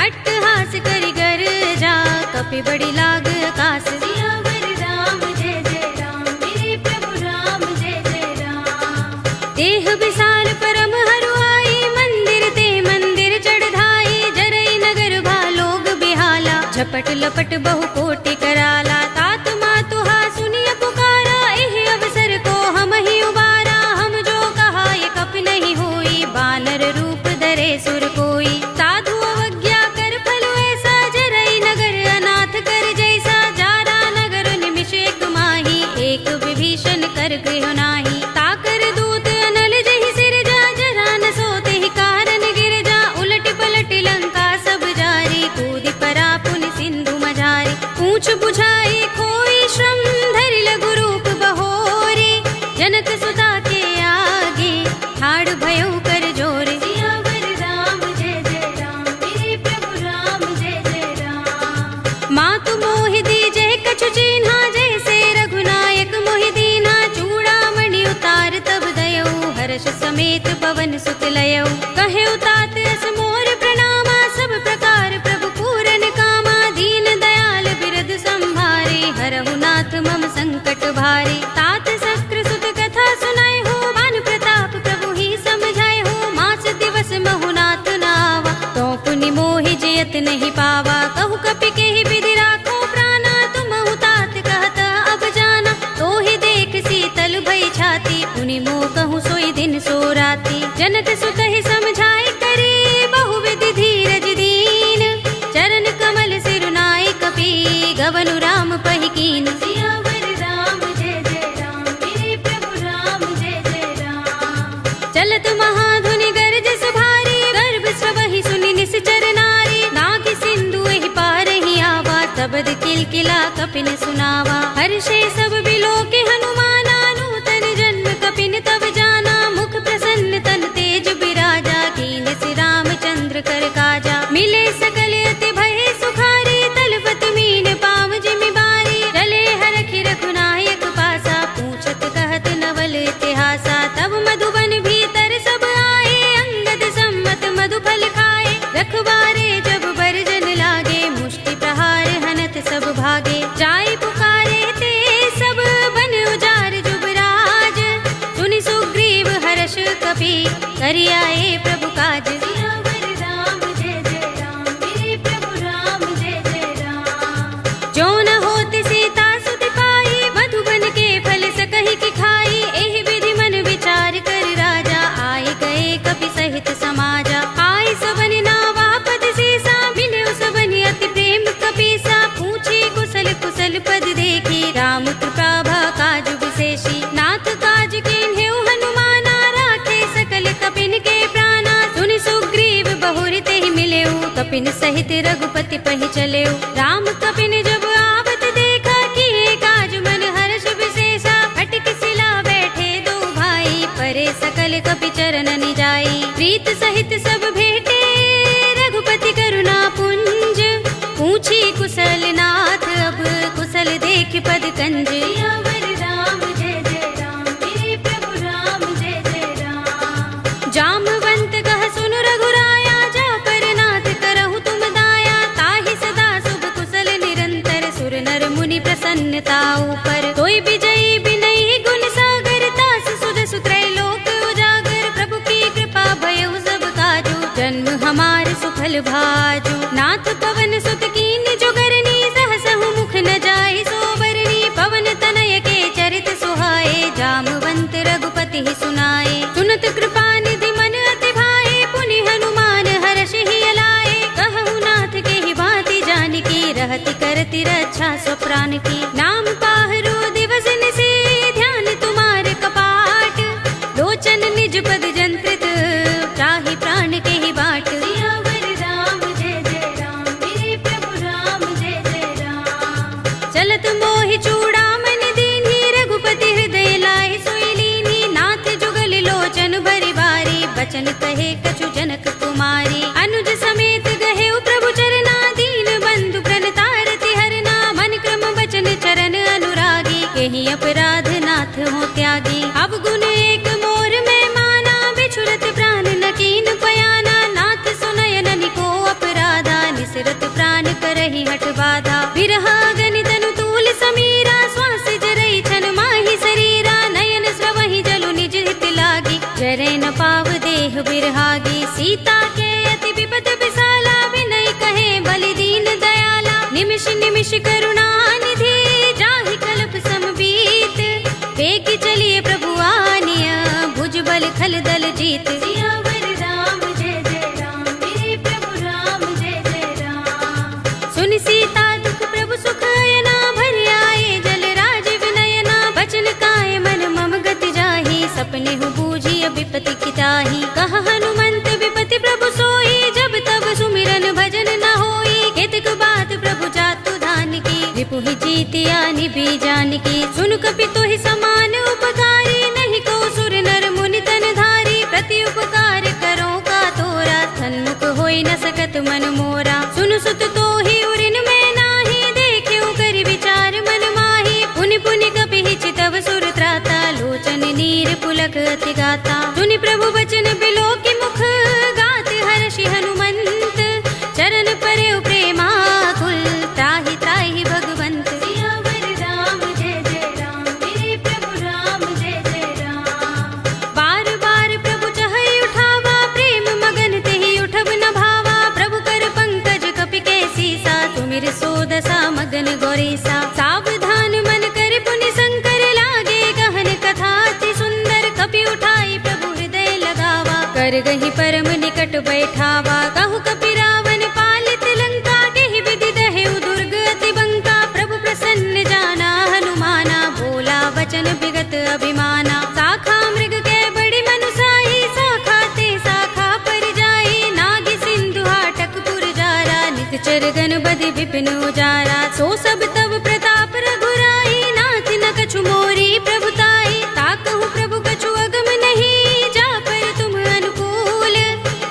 अट्टहास करि गर्जा, कपि बड़ी लाग आकाश। सियावर राम जय जय राम, मेरे प्रभु राम जय जय राम। देह विशाल परम हरुआई, मंदिर ते मंदिर चढ़ाई। जरई नगर भालोग बिहाला, झपट लपट बहु कोटि कराला। तात मातुहा सुनिय पुकारा, एहि अवसर को हम ही उबारा। हम जो कहा ये कपि नहीं होई, बानर रूप धरे सुर कोई। साधु अवज्ञा कर फल ऐसा, जरई नगर अनाथ कर जैसा। जारा नगर निमिष एक माही, एक विभीषण कर गृह नाही। ताकर दूत अनल जहि सिर जा, जरा न सोते ही कारण गिर जा। उलट पलट लंका सब जारी, कूदि परा पुनि सिंधु मझारी। पूछ बुझाई खोई श्रम, धरि लघु रूप बहोरी। जनक सुता के आगे, ठाड़ भयउ कर जोरे। सियावर राम जय जय राम, मेरे प्रभु राम जय जय राम। मातु मोहि दीजे कछु चिन्हा, जैसे रघुनायक मोहि दीन्हा। चूड़ामणि उतार तब दयऊ, हर्ष समेत पवन सुत लयऊ। कहे उतात अस मोर प्रणामा, सब प्रकार प्रभु पूरन कामा। दीन दयाल बिरद संभारे, हरहु नाथ मम संकट भारे। तात शस्त्र सुत कथा सुनाए हो, बान प्रताप प्रभु ही समझाए हो। मास दिवस महु नाथ नावा, तो पुनि मोहि जयत नहीं पावा। कहु कपि केहि विधि राखो प्राणा, तुमहु तात कहत अब जाना। तो ही देख शीतल भई छाती, पुनि मोह कहूँ सोई दिन सो राती। जनक सुत ही समझाए करी, बहु विधि धीरज दीन। चरण कमल सिरुनाए कपि, गवनु राम पहि कीन। सियावर राम जय जय राम, मेरे प्रभु राम जय जय राम। चलत महाधुनि गरजस भारी, गर्भ सबहि सुनि निश्चर नारी। नाग सिंधु एहि पारहि आवा, शब्द किलकिला कपिन सुनावा। हर्षे सब बिलोके हनुमाना, नूतन जन्म कपिन तब जाना। मुख प्रसन्न तन तेज बिराजा, कीन्ह श्री रामचंद्र कर काजा। मिले सकल अति भय सुखारी, तलपत मीन पाव जिमि बारी। चले हरखि रघुनायक पासा, पूछत कहत नवल इतिहासा। तब मधुबन भीतर सब आए, अंगद सम्मत मधुफल खाए। रखवारे जब बरजन लागे, मुष्टि प्रहार हनत सब भागे। जाय पुकारे ते सब बन उजार जुबराज। सुनि सुग्रीव हर्ष कपि, करि आए प्रभु काज। सियावर राम जय जय राम, मेरे प्रभु राम जय जय राम। जो न होत सीता सुत पाई, मधुबन के फल सकहि की खाई। एहि विधि मन विचार कर राजा, आए गए कपि सहित समाजा। आए सबनि नावा पद सीसा, मिले सबनि अति प्रेम कपीसा। पूछे कुशल कुशल पद देखी, राम कृपा भा काज विशेषी। नाथ काज कीन्हेउ हनुमाना, राखे सकल कपिन के प्राणा। सुनि सुग्रीव बहुर तेहि मिलेउ, कपिन सहित रघुपति पहि चलेउ। राम कपिन जब आवत देखा, किए काज मन हर्ष विशेषा। फटक सिला बैठे दो भाई, परे सकल कपि चरण निजाई। प्रीत सहित सब भेटे, रघुपति करुणा पुंज। पूछी कुशल नाथ, अब कुशल देख पद कंज। सियावर राम जय जय राम, मेरे प्रभु राम जय जय राम। जामवंत कह सुन रघुराया, जा पर नाथ करहु तुम दाया। ताहि सदा शुभ कुशल निरंतर, सुर नर मुनि प्रसन्नता ऊपर। तोय विजयी विनयी गुण सागर, तास सुध सुत्रय लोक उजागर। प्रभु की कृपा भयउ सब काजू, जन्म हमार सुफल भाजू। नाथ पवन सुत कीन जोगरनी, सहसहु मुख न जाय सोबरनी। पवन तनय के चरित सुहाए, जामवंत रघुपति ही सुनाए। सुनत कृपा निधि मन अति भाए, पुनि हनुमान हर्ष ही अलाए। कहु नाथ के ही भांति जानकी, रहति करत प्रतिरक्षा स्वप्राण की। नाम पाहरो दिवस निशि ध्यान तुम्हारे कपाट, लोचन निज पद जंत्रित त्राहि प्राण के ही बाट। सियावर राम जय जय राम, मेरे प्रभु राम जय जय राम। चलत मोहि चूड़ामणि दीन्ही, रघुपति हृदय लाहि सोई लीन्ही। नाथ जुगल लोचन भरि बारी, बचन कहे कछु जनक कुमारी। अनुज समेत गहे प्रभु चरना, दीन बंधु प्रणतारति हरना। मन क्रम बचन चरण अनुरागी, केहि अपराध नाथ हो त्यागी। अब गुण एक मोर में माना, बिछुरत प्राण न कीन पयाना। नाथ सुनयन निको अपराधा, निसरत प्राण करहि हठ बाधा। विरहा गनि तनु तूल समीरा, श्वास जरई छन माहि शरीरा। नयन स्रवहि जलु निज हित लागी, जरै न पाव देह बिरहागी। सीता के अति विपद विसाला, विनय कहे बलि दीन दयाला। निमिष निमिष करुणा निधि, जाहि कल्प समबीत। वेग चलिए प्रभु आनिया, भुजबल खल दल जीत। सियावर राम जय जय राम, मेरे प्रभु राम जय जय राम। सुनि सीता दुख प्रभु सुख अयना, भरि आए जल राज विनयना। बचन काय मन मम गति जाहि, सपने हु बूझी विपति किताहि। कह हनुमंत विपति प्रभु सोई, जब तब सुमिरन भजन न होई। केतक बात प्रभु जातु धान की, रिपुहि जीतिया निभि जानकी। सुन कपि तोहि समान उपकारी, नहीं को सुर नर मुनि तन धारी। प्रति उपकार करो का तोरा, सन्मुख होई न सकत मन मोरा। सुन सुत तोहि उरिन में नाही, देख्यो कर विचार मन माही। पुनि पुनि कपि चितव सुर त्राता, लोचन नीर पुलक अति गाता। सुनि प्रभु बचन बिलो की मुख, गात हर्षि हनुमंत। चरण परे प्रेमाकुल, त्राहि त्राहि भगवंत। सियावर राम जय जय राम, मेरे प्रभु राम जय जय राम। बार बार प्रभु चहई उठावा, प्रेम मगन तेहि उठब न भावा। प्रभु कर पंकज कपि के सीसा, तुमिर सोदसा मगन गौरीसा। सावधान मन कर पुनि शंकर, लागे गहन कथा अति सुंदर। कपि उठाई प्रभु हृदय लगावा, कर गहि परम निकट बैठावा। कहु कपि रावण पालित लंका, केहि विधि दहेउ दुर्ग अति बंका। प्रभु प्रसन्न जाना हनुमाना, बोला वचन विगत अभिमाना। शाखा मृग के बड़ी मनुसाही, शाखा ते शाखा पर जाई। नाग सिंधु हाटक पुर जारा, निकचर गण बधि विपिन उजारा। सो सब तब प्रताप रघुराई, नाथ न कछु मोरी प्रभुताई। ताकहु प्रभु कछु अगम नहीं, जा पर तुम अनुकूल।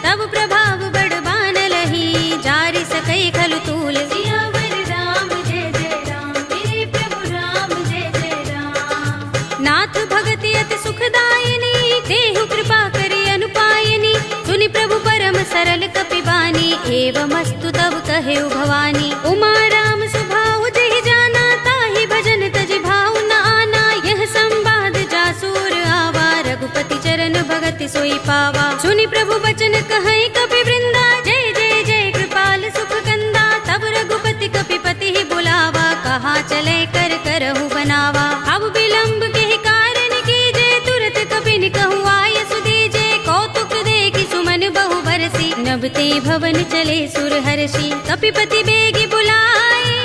तब प्रभाव बड़ बानलहि, जारि सकै खलु तूल। सियावर राम जय जय राम, मेरे प्रभु राम जय जय राम। नाथ भगति अति सुखदायिनी, देहु कृपा करि अनुपायिनी। सुनि प्रभु परम सरल कपि बानी, एवमस्तु तब कहेउ भवानी। उमा राम स्वभाव जेहि जाना, ताहि भजन तजि भाव न आना। यह संवाद जासुर आवा, रघुपति चरण भगति सोई पावा। सुनि प्रभु बचन कहै कपि वृंदा, जय जय जय कृपाल सुख कंदा। तब रघुपति कपि पति ही बुलावा, कहा चले कर करहु बनावा। अब विलंब के कारण कीजे, तुरत कपि निकहु आय सुदीजे। कौतुक देखि सुमन बहु बरसी, नभते भवन चले सुर हर्षि। कपिपति बेगी बुलाए,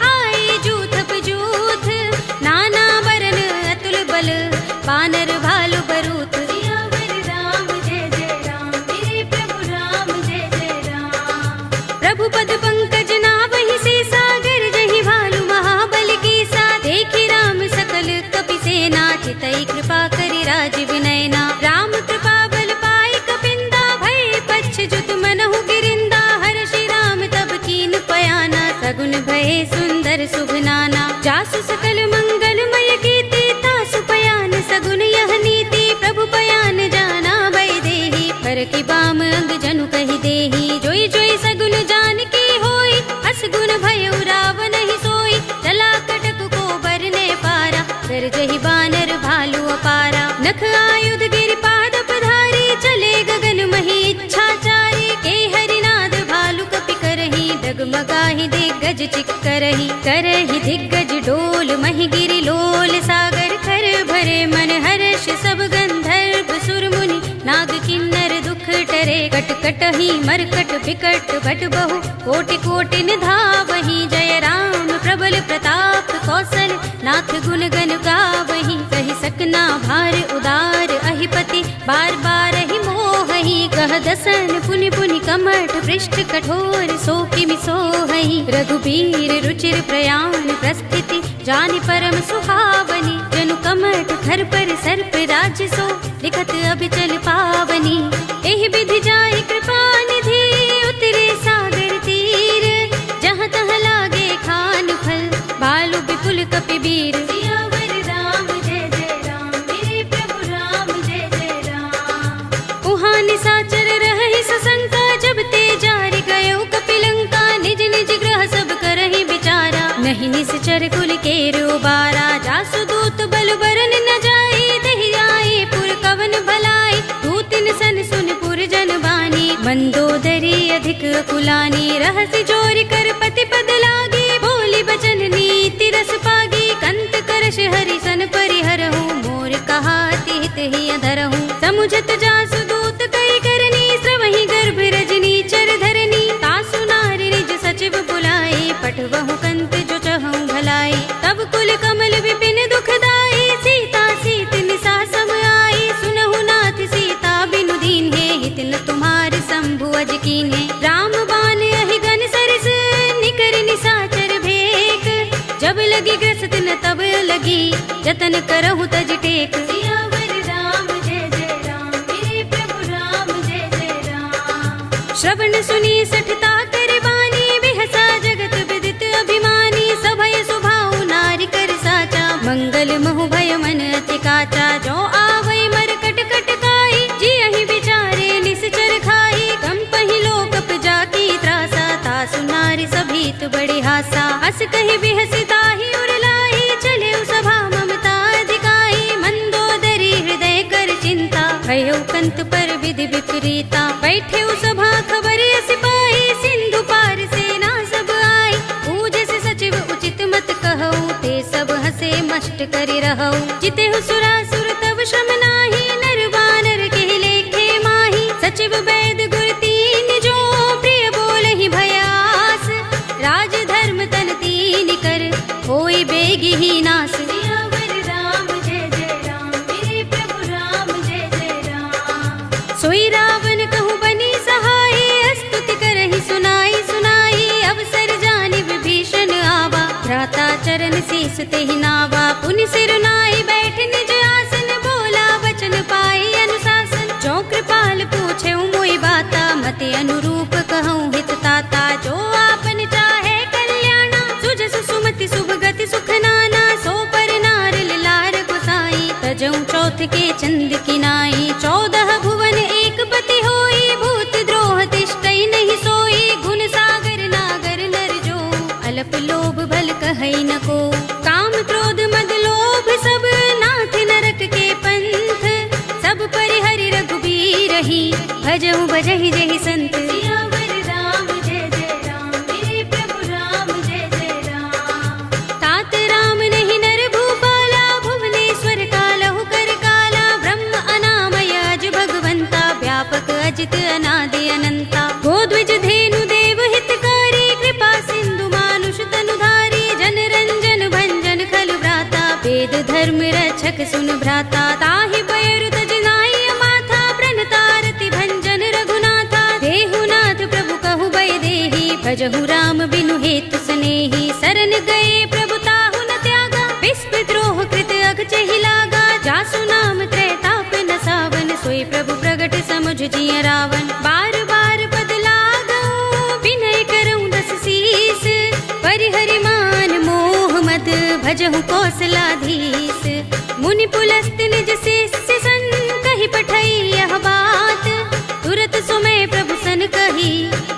आए जूथ पजूथ। नाना बरन अतुल बल, बानर भालु बरूथ। सियावर राम जय जय राम, मेरे प्रभु राम जय जय राम। प्रभु पद पंकज नावहि सीसा, गिरजहि भालु महाबल कीसा। देखि राम सकल कपि सेना, चितई कृपा करि राज विनयना। राम कृपा बल पाई कपिंदा, भय पच्छ जुत मनहु गिरिंदा। हर्षि राम तब कीन पयाना, सगुन भय सुंदर शुभ नाना। जासु सकल मंगलमय कीर्ति, तासु पयान सगुन यह नीति। प्रभु पयान जाना भय देहि, पर की बाम अंग जनु कहि देहि। जोई जोई सगुन जान की होई, अस गुण भयउ रावण ही सोई। चला कटक को बरने पारा, गरजहि बानर भालु अपारा। नख आयुध गिरि पाद पधारी, चले गगन मही इच्छाचारी। के हरिनाद भालु कपि करहि, डगमगाहि दिग्गज चिक्करहि। करहि दिग्गज डोल महि गिरि लोल सागर। कर भरे मन हर्ष सब गंधर्व सुर मुनि, नाग किन्नर दुख टरे। कट कटहि मरकट बिकट भट बहु, कोटि कोटि निधावहि। जय राम प्रबल प्रताप कौशल नाथ गुण गण गावहीं। कहि सकना भार उदार अहिपति बार बार ही मोहहि। कह दसन पुनि पुनि कमठ पृष्ठ कठोर सो किमि सोहहि। रघुबीर रुचिर प्रयाण प्रस्थिति जानि परम सुहावनी। जनु कमठ खर पर सर्प राज सो लिखत अबिचल पावनी। एहि विधि जाहि कृपा निधि उतरे सागर तीर। जहाँ तहाँ लागे खान फल बालु विपुल कपिबीर। सियावर राम जय जय राम मेरे प्रभु राम जय जय राम। उहाँ निसाचर रहहि सशंका जब ते जारि गयो कपिलंका। निज निज ग्रह सब करहि विचारा नहीं निश्चर कुल केरो बारा। जासु दूत बल बरन न जाई देहि आए पुर कवन भलाई। दूतिन सन सुन पुर जन बानी मंदोदरी अधिक कुलानी। रहसि जोरि कर पति पद लागी बोली बचन नीति रस पागी। कंत करश हरि सन परिहरहु मोर कहा तिहित ही अधरहु। समुझत जासु दूत कई करनी श्रवहि गर्भ रजनी चर धरनी। तासु नारि निज सचिव बुलाई पठवहु कंत जो चहु भलाई। तब कुल कमल विपिन दुखदाई सीता सीत निसा सम आई। सुनहु नाथ सीता बिनु दीन्हे हित न तुम्हार शंभु अज कीन्हे। राम बाण अहि गन सरस निकर निसाचर भेक। जब लगी ग्रस्त न तब लगी जतन करहु तज टेक। सियावर राम जय जय राम मेरे प्रभु राम जय जय राम। श्रवण सुनी सठता कर बानी बिहसा जगत विदित अभिमानी। सभय सुभाउ नारी कर साचा मंगल महु भय मन अति काचा। जो आवै मर कट कट काई जियहि विचारे निश्चर खाई। कंपहि लोकप जाकी त्रासा तासु नारी सभीत बड़ी हासा। हस कहि बिहसि ताहि उर लाई चले सभा ममता अधिकाई। मंदोदरी हृदय कर चिंता भयो कंत पर विधि विपरीता। बैठे सभा खबर सिपाही सिंधु पार सेना सब आई। पूजस सचिव उचित मत कहऊ ते सब हसे मष्ट करि रहऊ। जितेहु सुरासुर तब श्रम नाही नर बानर के लेखे माही। सचिव वैद गुर तीन जो प्रिय बोलहि भयास। राज धर्म तन तीन कर होई बेगी ही नास। सियावर राम जय जय राम मेरे प्रभु राम जय जय राम। सोई रावण कहु बनी सहाय स्तुति करहि सुनाई सुनाई। अवसर जानि विभीषण आवा भ्राता चरण शीस तेहि नावा। पुनि सिर नाई बैठ निज आसन बोला वचन पाई अनुशासन। जो कृपाल पूछे मोहि बाता मति अनुरूप कहूँ हित ताता। जो आपन चाहे कल्याणा सुजस सुमति शुभ गति सुख नाना। सो पर नार लार गोसाई तजऊ चौथ के चंद किनाई। 14 भुवन एक पति होई भूत द्रोह तिष्ठई नहीं सोई। गुण सागर नागर नर जो अल्प लोभ भल कहई न को। काम क्रोध मद लोभ सब नाथ नरक के पंथ। सब परिहरि रघुबीर ही भजहु भजहि जेहि संत। सियावर राम जय जय राम मेरे प्रभु राम जय जय राम। तात राम नहीं नर भूपाला भुवनेश्वर कालहु कर काला। ब्रह्म अनामय अज भगवंता व्यापक अजित अनादि अनंता। गोद्विज धेनु देव हितकारी कृपा सिंधु मानुष तनुधारी। जन रंजन भंजन खल भ्राता वेद धर्म रक्षक सुन भ्राता। ताहि बयरु तज नाई माथा प्रणतारति भंजन रघुनाथा। देहु नाथ प्रभु कहु भय देहि भजहु राम बिनु हेतु सनेहि। शरण गए प्रभु ताहु न त्यागा विस्प द्रोह कृत अघचहि लागा। जासु नाम त्रैताप न सावन सोई प्रभु प्रगट समुझ जिय रावण। बार बार पद लागऊ विनय करऊँ दस शीस। परिहरि मान मोह मद भजहु कौशलाधीश। मुनि पुलस्त निज शिष्य सन कहि पठई यह बात। तुरत सुमय प्रभु सन कही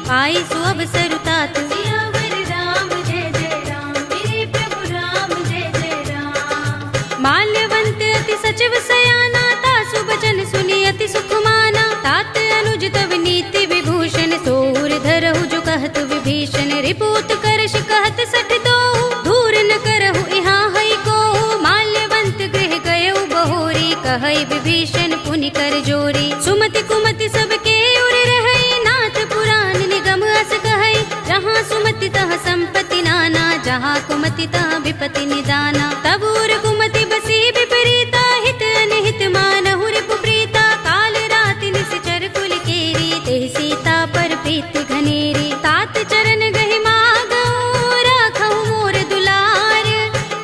पाई सु अवसर तात। सियावर राम जय जय राम मेरे प्रभु राम जय जय राम। माल्यवंत अति सचिव सयाना तासु बचन सुनि अति सुख माना। तात अनुज तव नीति विभूषण सोर धरहु जो कहत विभीषण। रिपुत करश कहत सठ दो दूर न करहु यहाँ हई को। माल्यवंत गृह गयउ बहोरी कहई विभीषण पुनि कर जोरी। सुमति कुमति सबके उर रहई नाथ पुराण निगम अस कहई। जहाँ सुमति तह संपत्ति नाना जहाँ कुमति तहाँ विपति निदाना। तब उर कुमति बसी विपरीता, हित अनहित मानहु रिपु प्रीता। काल राति निश्चर कुल केरी, तेहि सीता पर प्रीत घनेरी। तात चरण गहि मागहु, राखहु मोर दुलार।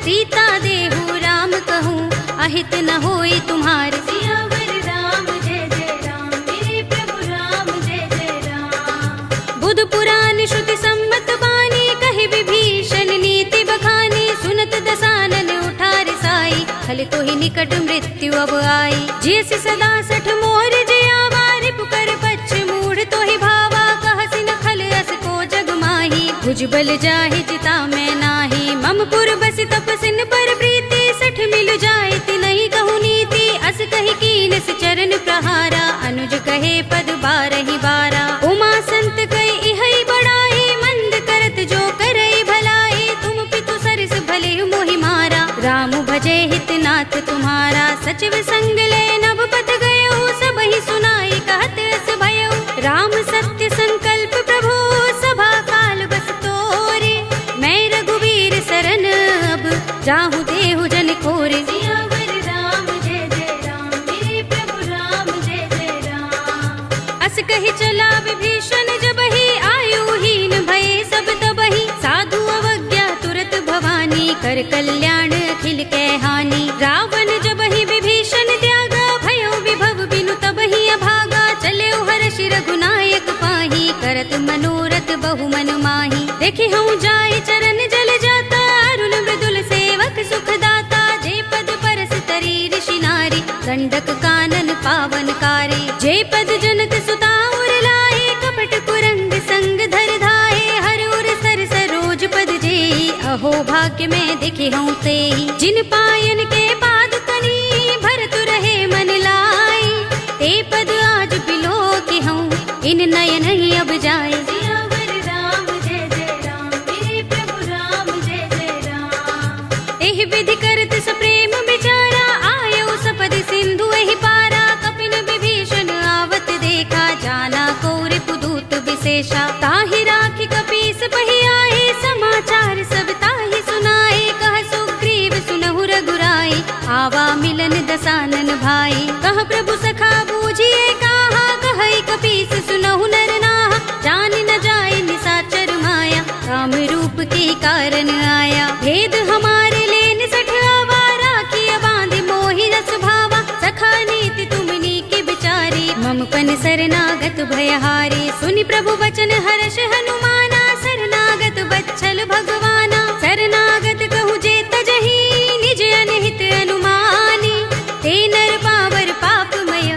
सीता देहु राम कहूँ, अहित न होई तुम्हार। सियावर राम जय जय राम, मेरे प्रभु राम जय जय राम। बुध पुराण श्रुति सम्मत बानी, कहि विभीषण नीति बखानी। सुनत दसानन उठार साई, खल तो ही निकट मृत्यु अब आई। जियस सदा सठ मोर जियावा, रिपु कर पच्छ मूढ़ तो ही भावा। कहसि न खल अस को जग माही, भुजबल जाहि जिता मैं नाही। मम पुर बसि तपसिन पर प्रीति, सठ मिल जाए तिनहि कहु नीति। अस कहि कीनस चरण प्रहारा, अनुज कहे पद बारहि बारा। उमा संत कहि इहै बड़ाई, मंद करत जो करई भलाई। तुम पितु सरस भले मोहि मारा, राम भजे हित नाथ तुम्हारा। सचिव संग ले नभ पथ गयो, सबहि सुनाई कहत अस भयो। राम सत्य संकल्प प्रभु, सभा काल बस तोरे। मैं रघुवीर सरन अब, जाहु देहु जन खोरे। सियावर राम जय जय राम, मेरे प्रभु राम जय जय राम। अस कहि चला विभीषण जबहि, आयुहीन भये सब तबहि। साधु अवज्ञा तुरत भवानी, कर कल्याण अखिल कै हानि। रावण जबहि विभीषण त्यागा, भयो विभव बिनु तबहि अभागा। चले हर्ष रघुनायक पाही, करत मनोरथ बहु मन माही। देखि हूँ जाय चरण जल जाता, अरुण मृदुल सेवक सुख दाता। जे पद परस तरी ऋषि नारी, दंडक कानन पावन कारी। जे पद जनक सुता उर लाए, कपट कुरंग संग धर धाए। हर उर सर सरोज पद जेहि, अहो भाग्य में देखे हूँ तेहि। जिन पायन के पाद कनी, भरतु रहे मन लाई। ते पद आज बिलो के हूँ, इन नयन ही अब जाए। सियावर राम जय जय राम, मेरे प्रभु राम जय जय राम। एहि विधि करत सप्रेम विचारा, आयो सपद सिंधु एहि पारा। कपिन विभीषण आवत देखा, जाना को रिपुदूत विशेषा। ताहि राखी कपीस पहि आए, समाचार सब ताहि सुनाए। कह सुग्रीव सुनहु रघुराई, आवा मिलन दसानन भाई। कह प्रभु सखा बूझिए काहा, कहई कपीस सुनहु नर नाहा। जान न जाए निसाचर माया, राम रूप के कारण आया। भेद हमारे लेन सठ आवा, राखिया बांधि मोहि रस भावा। सखा नीति तुमनी के बिचारी, मम पन शरणागत भयहारी। सुनि प्रभु वचन हर्ष हनुमाना, शरणागत बच्छल भगवाना। शरणागत कहु जे तजहि, निज अनहित अनुमानी। ते नर पावर पापमय,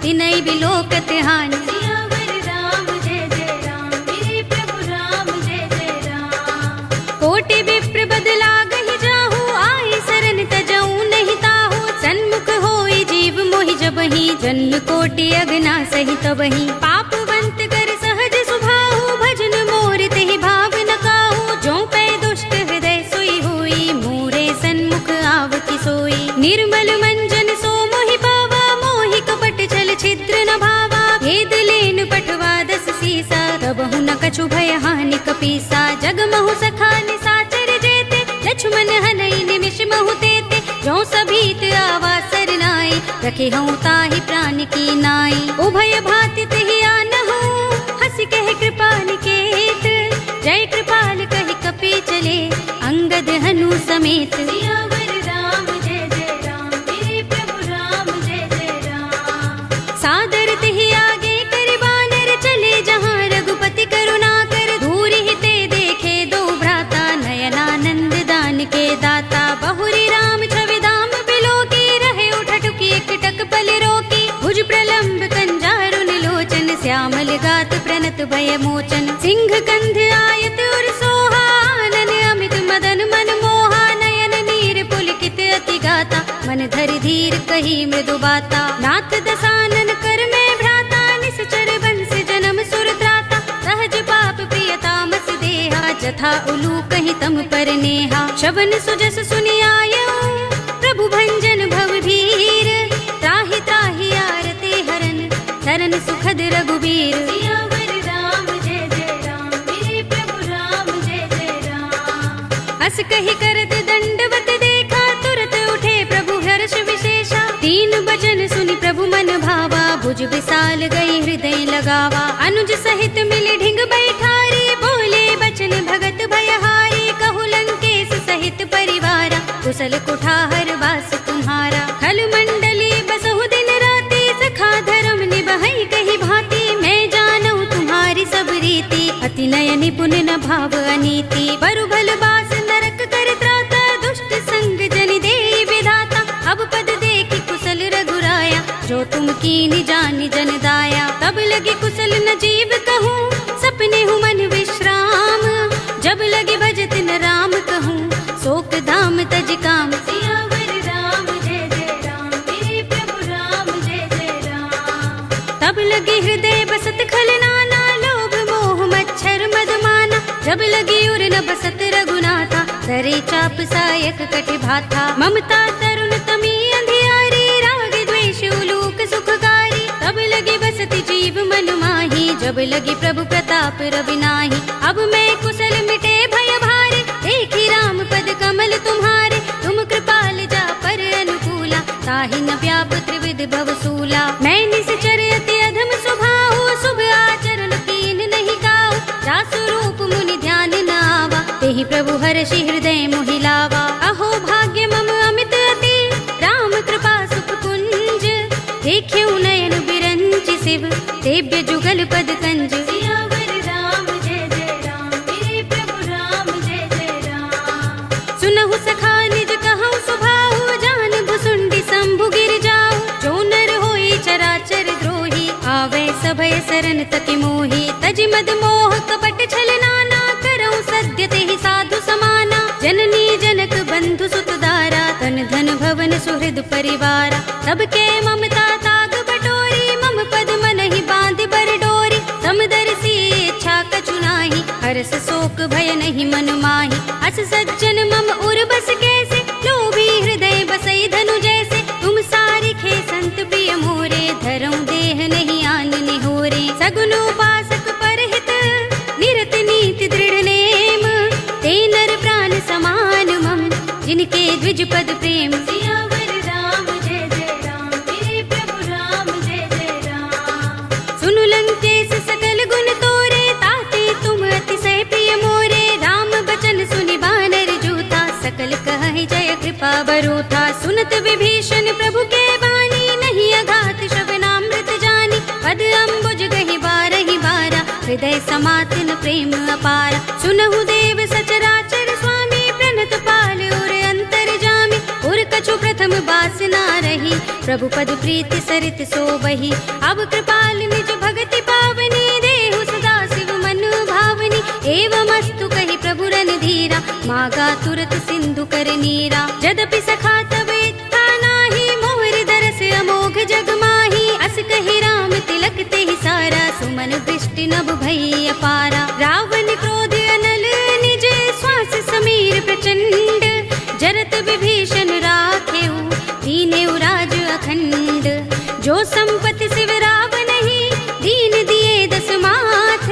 तिनहि बिलोकत हानि। सियावर राम जय जय राम, मेरे प्रभु राम जय जय राम। कोटि विप्र बदला गहि जाहु, आई शरण तजऊ नहीं ताहु। सन्मुख होई जीव मोहि जबहि, जन्म कोटि अगना सहि तबहि। पापवंत कर सहज सुभाहु, भजन मोर तेहि भाव न काहू। जो पै दुष्ट हृदय सोई होई, मोरे सन्मुख आवति सोई। निर्मल मंजन सो मोहि पावा, मोहि कपट छल छिद्र न भावा। भेद लेन पठवा दस सीसा, तबहु न कछु भय हानि कपीसा। जग महु सखा निसाचर जेते, लक्ष्मण हनई निमिष महु तेते। जो सभीत आवा सरनाई, रखे हूँ ताहि प्राण की नाई। उभय भाति तेहि आनहु, हंसी कहे कृपा निकेत। जय कृपाल कहि कपि चले, अंगद हनु समेत। सियावर राम जय जय राम, मेरे प्रभु राम जय जय राम। सादर तेहि आगे करि बानर, चले जहाँ रघुपति करुणा कर। दूरि ही ते देखे दो भ्राता, नयनानंद दान के दाता। बहुरी राम छवि धाम बिलोकी, रहे उठटुकी एकटक पल रोकी। भुज प्रलंब कंजारुन लोचन, श्यामल गात प्रणत भय मोचन। सिंह कंध आयत उर सोहा, आनन अमित मदन मन मोहा। नयन नीर पुलकित अति गाता, मन धरि धीर कही मृदु बाता। नाथ दसानन कर में भ्राता, निश्चर बंस जन्म सुर त्राता। सहज पाप प्रिय तामस देहा, जथा उलू कहि तम पर नेहा। शबन सुजस सुनि आयऊ, प्रभु भंजन भव भीर। त्राहि त्राहि आरते हरन, शरण सुखद रघुबीर। सियावर राम जय जय राम, मेरे प्रभु राम जय जय राम। अस कही करत दंडवत देखा, तुरत उठे प्रभु हर्ष विशेषा। तीन बचन सुनि प्रभु मन भावा, भुज विशाल गई हृदय लगावा। अनुज सहित मिले ढिंग बैठारी, बोले बचन भगत भयहारी। कहु लंकेश सहित परिवारा, कुशल कुठार वास तुम्हारा। खल मंडली बसहु दिन राति, सखा धर्म निबहै कही भांति। मैं जानऊ तुम्हारी सब रीति, अति नय निपुण न भाव अनीति। बरु भल बास नरक कर त्राता, दुष्ट संग जन देई विधाता। अब पद देखि कुशल रघुराया, जो तुम कीनि जानि जन दाया। तब लगे कुशल न जीव कहूँ, सपने हूँ मन विश्राम। जब लगे भजत न राम कहूँ, शोक धाम तज काम। सियावर राम जय जय राम, मेरे प्रभु राम जय जय राम। तब लगे हृदय बसत खल नाना, लोभ मोह मच्छर मद माना। जब लगी उर न बसत रघुनाथा, करे चाप सायक कटि भाथा। ममता तरुण तमी अंधियारी, राग द्वेष उलूक सुखकारी। तब लगी बसति जीव मन माही, जब लगी प्रभु प्रताप रवि नाही। अब मैं कुशल मिटे भय भारे, देखी राम पद कमल तुम्हारे। तुम कृपाल जा पर अनुकूला, ताहि न व्याप त्रिविध भवसूला। मैं निश्चर अति अधम स्वभाव, शुभ आचरण कीन नहीं काऊ। रासु रूप मुनि ध्यान न आवा, तेहि प्रभु हर्षि हृदय मोहि लावा। अहो भाग्य मम अमित अति, राम कृपा सुख कुंज। देख्यऊ नयन बिरंचि शिव, सेव्य जुगल पद कंज। सियावर राम जय जय राम, मेरे प्रभु राम जय जय राम। सुनहु सखा निज कहऊँ सुभाऊ, जान भुसुंडी शंभु गिर जाऊ। जो नर होई चराचर द्रोही, आवे सभय सरन तति मोही। तजि मद मोह कपट छल नाना, करऊँ सद्य तेहि साधु समाना। जननी जनक बंधु सुत दारा, तन धन भवन सुहृद परिवारा। सबके ममता ताग बटोरी, मम पद मन ही बांध बर डोरी। समदर्शी इच्छा कछु नाही, हर्ष शोक भय नहीं मन माही। अस सज्जन मम उर बस कैसे, लोभी हृदय बसई धनु जैसे। तुम सारिखे संत प्रिय मोरे, धरऊँ देह नहीं आन निहोरे। सगुन उपासक परहित, निरत नीति दृढ़ नेम। ते नर प्राण समान मम, जिनके द्विज पद प्रेम। सियावर राम जय जय राम, मेरे प्रभु राम जय जय राम। सुनु लंकेश सकल गुण तोरे, ताते तुम अतिशय प्रिय मोरे। राम बचन सुनि बानर जूथा, सकल कहहि जय कृपा बरूथा। सुनत विभीषण प्रभु के बानी, नहीं अघात श्रवणामृत जानी। पद अम्बुज गहि बारहि बारा, हृदय समातिन प्रेम अपारा। सुनहु देव सचराचर स्वामी, प्रणत पाल उर अंतर जामी। उर कछु प्रथम बासना रही, प्रभु पद प्रीति सरित सोबही। अब कृपाल निज भगति पावनी, देहु सदा शिव मन भावनी। एवमस्तु कहि प्रभु रणधीरा, मागा तुरत सिंधु कर नीरा। यद्यपि सखा तब इच्छा नाही, मोहर दरस अमोघ जग माही। अस कहि राम तिलक तेहि सारा, सुमन दृष्टि नभ भई अपारा। रावण क्रोध अनल निज, श्वास समीर प्रचंड। जरत विभीषण राखेऊ, दीनेऊ राज अखंड। जो संपत्ति शिव रावण ही, दीन दिए दस माथ।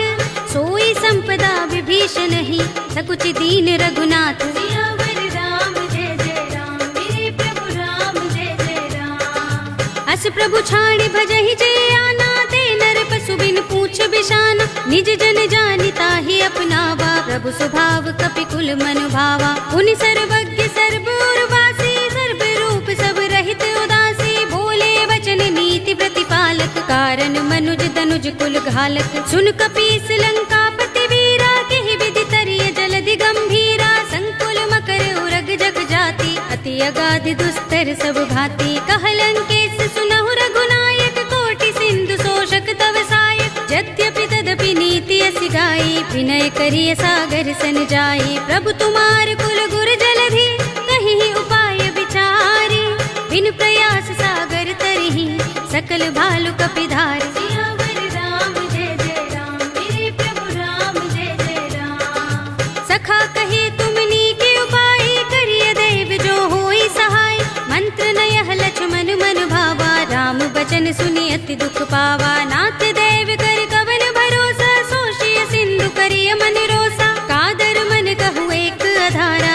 सोई संपदा विभीषण ही, सकुच दीन रघुनाथ। सियावर राम जय जय राम, मेरे प्रभु राम जय जय राम। अस प्रभु छाड़ भजहि जय आना, ते नर पशु बिन पूछ बिशाना। निज जन जानिता ही अपनावा, प्रभु स्वभाव कपि कुल मन भावा। उन सर्वज्ञ सर्व उर्वासी, सर्व रूप सब रहित उदासी। बोले वचन नीति प्रतिपालक, कारण मनुज तनुज कुल घालक। सुन कपीस लंकापति वीरा, केहि विधि तरिय जलधि गंभीरा। संकुल मकर उरग जग जाति, अति अगाध दुस्तर सब भांति। कह लंकेश सुनहु रघुनायक, कोटि सिंधु शोषक तव सायक। यद्यपि तदपि नीति असि गाई, विनय करिय सागर सन जाई। प्रभु तुमार कुल गुर जलधि, कहि उपाय विचारी। बिन प्रयास सागर तरहि, सकल भालु कपिधारी। सियावर राम जय जय राम, मेरे प्रभु राम जय जय राम। सखा कहे तुमनी के उपाय, करिय दैव जो होई सहाय। मंत्र नयह लक्ष्मण मन भावा, राम बचन सुनि अति दुख पावा। नाथ दैव कर कवन भरोसा, सोषिय सिंधु करिय मन रोसा। कादर मन कहु एक अधारा,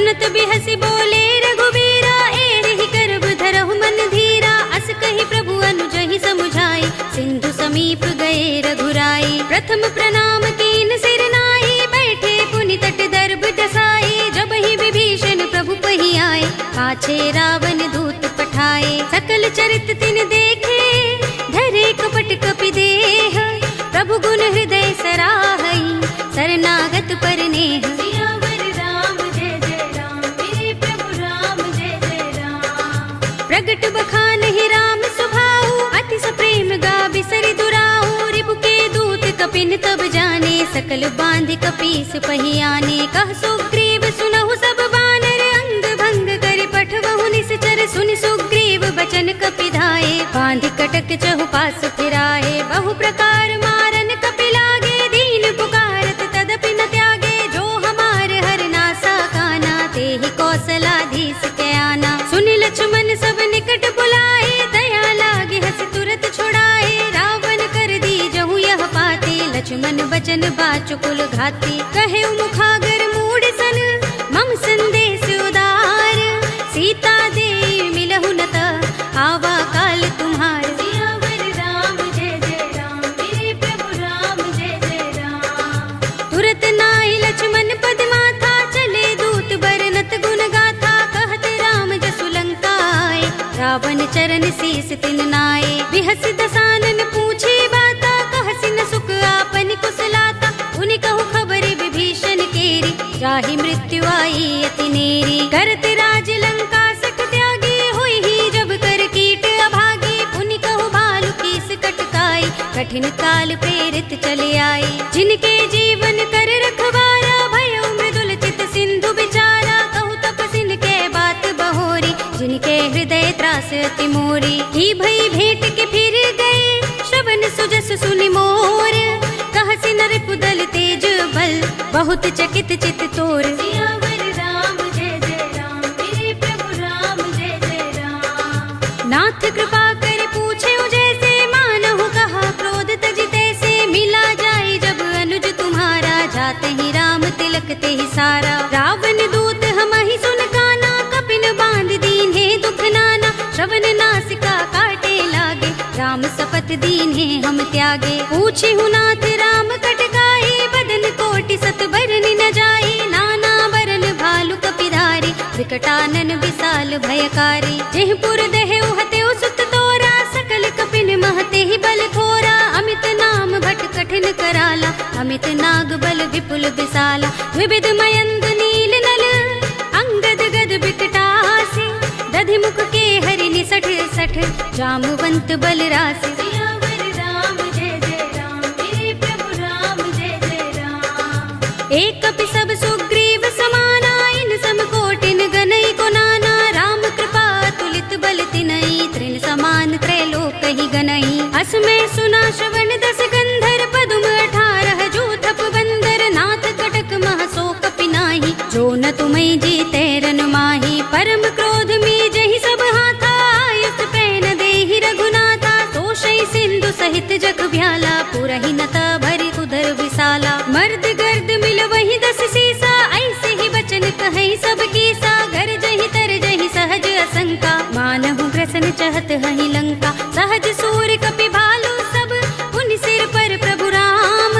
सुनत बिहसी बोले रघुबीरा, एहि करब धरहु मन धीरा। अस कहि प्रभु अनुजहि समुझाई, सिंधु समीप गए रघुराई। प्रथम प्रणाम कीन सिर नाई, बैठे पुनि तट दर्भ दसाई। जब ही विभीषण प्रभु पहि आए, पाछे रावण दूत पठाए। सकल चरित तिन देखे, धरे कपट कपि देह। प्रभु गुण हृदय सराहई, शरणागत पर नेह। सियावर राम जय जय राम, मेरे प्रभु राम जय जय राम। प्रगट बखानहि राम सुभाऊ, अति सप्रेम गाबि सरि दुराऊ। रिपु के दूत कपिन तब जाने, सकल बांधि कपीस पहि आने। कह सुग्रीव सुनहु सब बानर, अंग भंग करि पठवहु निश्चर। सुनि सुग्रीव बचन कपि धाये, बांधि कटक चहुपास फिराए। बहु प्रकार मारन कपि लागे, दीन पुकारत तदपि न त्यागे। जो हमार हरनासा काना, तेहि कौशलाधीश के आना। सुनि लक्ष्मण सब निकट बुलाए, दया लागे हस तुरत छुड़ाए। रावण कर दी जहु यह पाते, लक्ष्मण बचन बाचुकुल घाती। कहे मुखागर मूढ़ सन, मम संदेश उदार। सीता दे मिलहु न त, आवा काल तुम्हार। सियावर राम जय जय राम, मेरे प्रभु राम जय जय राम। तुरत नाई लक्ष्मण पद माथा, चले दूत बरनत गुण गाथा। कहत राम जसु लंका आए, रावण चरण शीस तिन नाए। बिहस दसानन पूछे बाता, कहसि न सुख आपन कुशलाता। उनि कहु खबर विभीषण केरी, जाहि मृत्यु आई अति नेरी। करत राज लंका सठ त्यागी, हुई ही जब कर कीट अभागी। पुनि कहु भालु कीस कटकाई, कठिन काल प्रेरित चले आई। जिनके जीवन कर रखवारा, भयउ मृदुल चित सिंधु बिचारा। कहु तपसिन के बात बहोरी, जिनके हृदय त्रास अति मोरी। की भई भेंट के फिर गए, श्रवण सुजस सुनि मोर। कहसि नर पुदल तेज बल, बहुत चकित चित तोर। सियावर राम जय जय राम, मेरे प्रभु राम जय जय राम। नाथ कृपा कर पूछे जैसे, मानहु कहा क्रोध तज तैसे। मिला जाए जब अनुज तुम्हारा, जाते ही राम तिलक ते ही सारा। रावण दूत हमहि सुन काना, कपिन बांध दीन्हे दुख नाना। श्रवण नासिका काटे लागे, राम सपत दीन्हे हम त्यागे। पूछे नाथ राम कटकाई, बदन कोटि सत बरनि न जाई। नाना बरन भालु कपिधारी, विकटानन विशाल भयकारी। जेहपुर देहु हतेउ सुत तोरा, सकल कपिन महते ही बल थोरा। अमित नाम भट कठिन कराला, अमित नाग बल विपुल विशाला। विविध मयंग नील नल, अंगद गद बिकटासी। दधि मुख के हरि निसठ सठ, जामवंत बल राशि। सियावर राम जय जय राम, मेरे प्रभु राम जय जय राम। एक कपि सब सुग्रीव समाना, इन सम कोटिन गनई को नाना। राम कृपा तुलित बल तिनई, त्रिन समान त्रैलोक ही गनई। अस में सुना श्रवण दस गंधर, पदुम 18 जूथप बंदर। नाथ कटक मह सो कपि नाही, जो न तुम्हें जीते रन माही। परम क्रोध में जहि सब हाथा, आयुष पैन देहि रघुनाथा। तोषई सिंधु सहित जग भ्याला, पुरहि नता भरि उदर विशाला। मर्द गर्द मिल वही 10 सीसा, ऐसे ही बचन कहे सब कीसा। घर जहि तर जहि सहज असंका, मानहु ग्रसन चहत हहि लंका। सहज सूर कपि भालु सब, पुनि सिर पर प्रभु राम।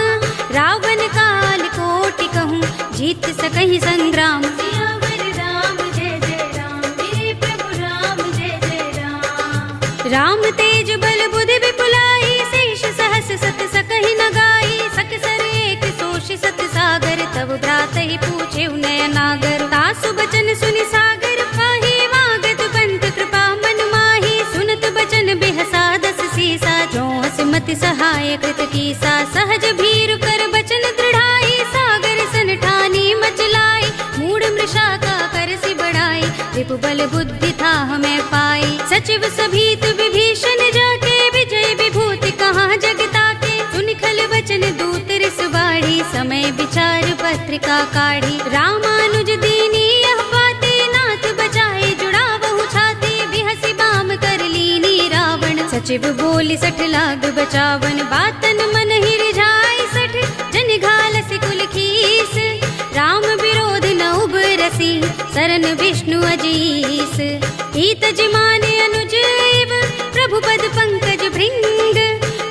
रावण काल कोटि कहूँ, जीत सकहि संग्राम। सियावर राम जय जय राम, मेरे प्रभु राम जय जय राम। राम तेज बल बुद्धि विपुलाई, शेष सहस सत सकहि न गाई। सकसर एक सोष सत सागर, तब भ्रात ही पूछे नयनागर। तासु बचन सुनि सागर पाही, वागत पंत कृपा मन माही। सुनत बचन बिहसा 10 सीसा, जो मति सहाय कृत कीसा। सहज भीरु कर बचन दृढ़ाई, सागर सन ठानी मचलाई। मूढ़ मृषा का करसि बढ़ाई, रिपु बल बुद्धि था हमें पाई। सचिव सभीत विभीषण जाके, विजय विभूति कहाँ जगता के। सुनि खल वचन दूत रिस बाढ़ी, समय विचार पत्रिका काढ़ी। रामानुज दीनी यह पाते, नाथ बचाए जुड़ा बहु छाते। बिहसि बाम कर लीनी रावण, सचिव बोली 60 लाग बचावन। बातन मन ही रिझाई 60, जन घालसि कुल खीस। राम विरोध न उबर तुलसी सरन विष्णु अजीस। ईत जिमान अनुज इव प्रभु पद पंकज भृंग।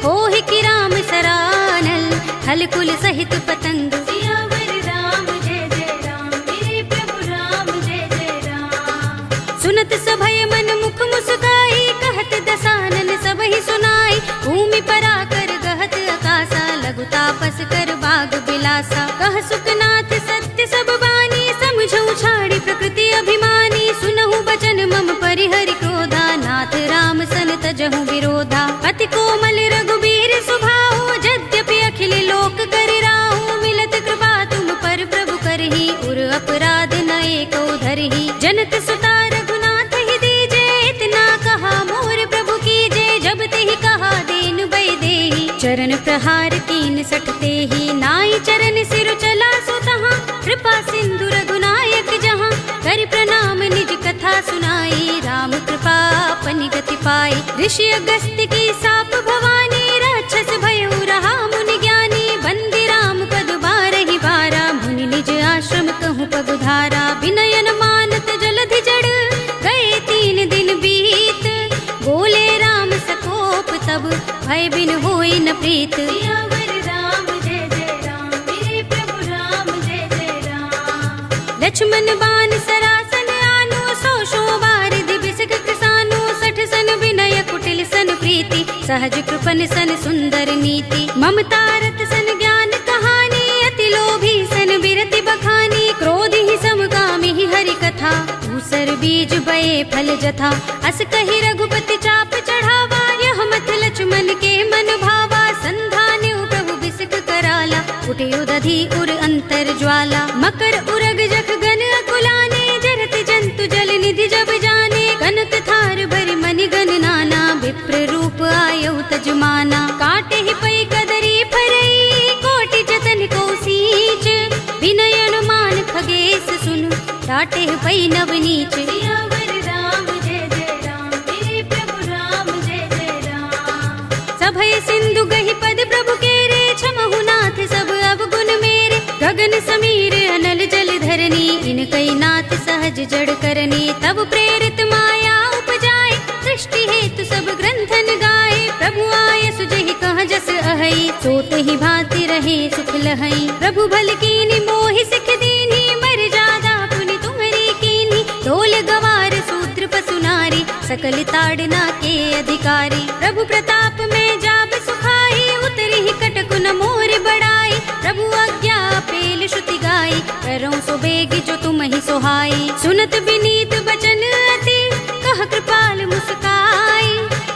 होहि कि राम सरानल हल कुल सहित पतंग। सियावर राम जय जय राम, मेरे प्रभु राम जय जय राम। सुनत सभय मन मुख मुस्काई, कहत दसानन सबहि सुनाई। भूमि पराकर गहत आकाशा, लघु तापस कर बाग बिलासा। कह सुखनाथ सत्य सब बानी, समझऊ छाड़ी प्रकृति अभिमानी। सुनहु बचन मम परिहरि क्रोधा, नाथ राम सन तजहु विरोधा। अति कोमल रघुबीर सुभाऊ, यद्यपि अखिल लोक कर राहु। मिलत कृपा तुम पर प्रभु करही, उर अपराध न एको धरही। जनक सुता रघुनाथ ही दीजे, इतना कहा मोर प्रभु कीजे। जब तेहि कहा दीन बय देहि, चरण प्रहार कीन सठते ही। नाई चरण सिर चला सो तहाँ, कृपा सिंधु रघुनायक जहाँ। कर प्रणाम निज कथा सुनाई, राम कृपा अपनी गति पाई। ऋषि अगस्त्य की साप भवानी, राक्षस भयउ रहा मुनि ज्ञानी। बंदी राम पद बारहि बारा, मुनि निज आश्रम कहूँ पगुधारा। विनयन मानत जलधि जड़, गए 3 दिन बीत। बोले राम सकोप तब, भय बिन होई न प्रीत। सियावर राम जय जय राम, मेरे प्रभु राम जय जय राम। लक्ष्मण बान सरासन आनो, 100 बारिधि बिसक कृसानो। 60 सन विनय कुटिल सन प्रीति, सहज कृपन सन सुंदर नीति। ममता रत सन ज्ञान कहानी, अति लोभी सन बिरति बखानी। क्रोध ही समकामी ही हरि कथा, धूसर बीज बये फल जथा। अस कहि रघुपति चाप चढ़ावा, यह मत लक्ष्मण के मन भावा। संधान्यु प्रभु बिसक कराला, उठे उदधि उर अंतर ज्वाला। मकर उरग जख गन अकुलाने, जरत जंतु जल निधि जब जाने। कनक थार भरि मनि गन नाना, विप्र रूप आयउ तजमाना। काटे ही पै कदरी फरई, कोटि जतन को सींच। विनयन मान खगेश सुन, डाटे ही पै नवनीच। सियावर राम जय जय राम, मेरे प्रभु राम जय जय राम। सभय सिंधु गहि पद प्रभु केरे, क्षमहु नाथ सब अवगुण मेरे। गगन समीर अनल जल धरनी, इनकई नाथ सहज जड़ करनी। तब प्रेरित माया उपजाए, सृष्टि हेतु सब ग्रंथन गाए। प्रभु आय सुजहि कह जस अहै, सोत ही भांति रहे सुख लहै। प्रभु भल कीनी मोहि सिख दीनी, मर जादा पुनि तुम्हरी कीनी। ढोल गवार सूत्र पसु नारी, सकल ताड़ना के अधिकारी। प्रभु प्रताप में जाब सुखाई, उतरी ही कटक न मोर बड़ाई। प्रभु आज्ञा पेल श्रुति गाई, करऊं सो बेग जो तुम ही सोहाई। सुनत विनीत बचन अति, कह कृपाल मुस्काई।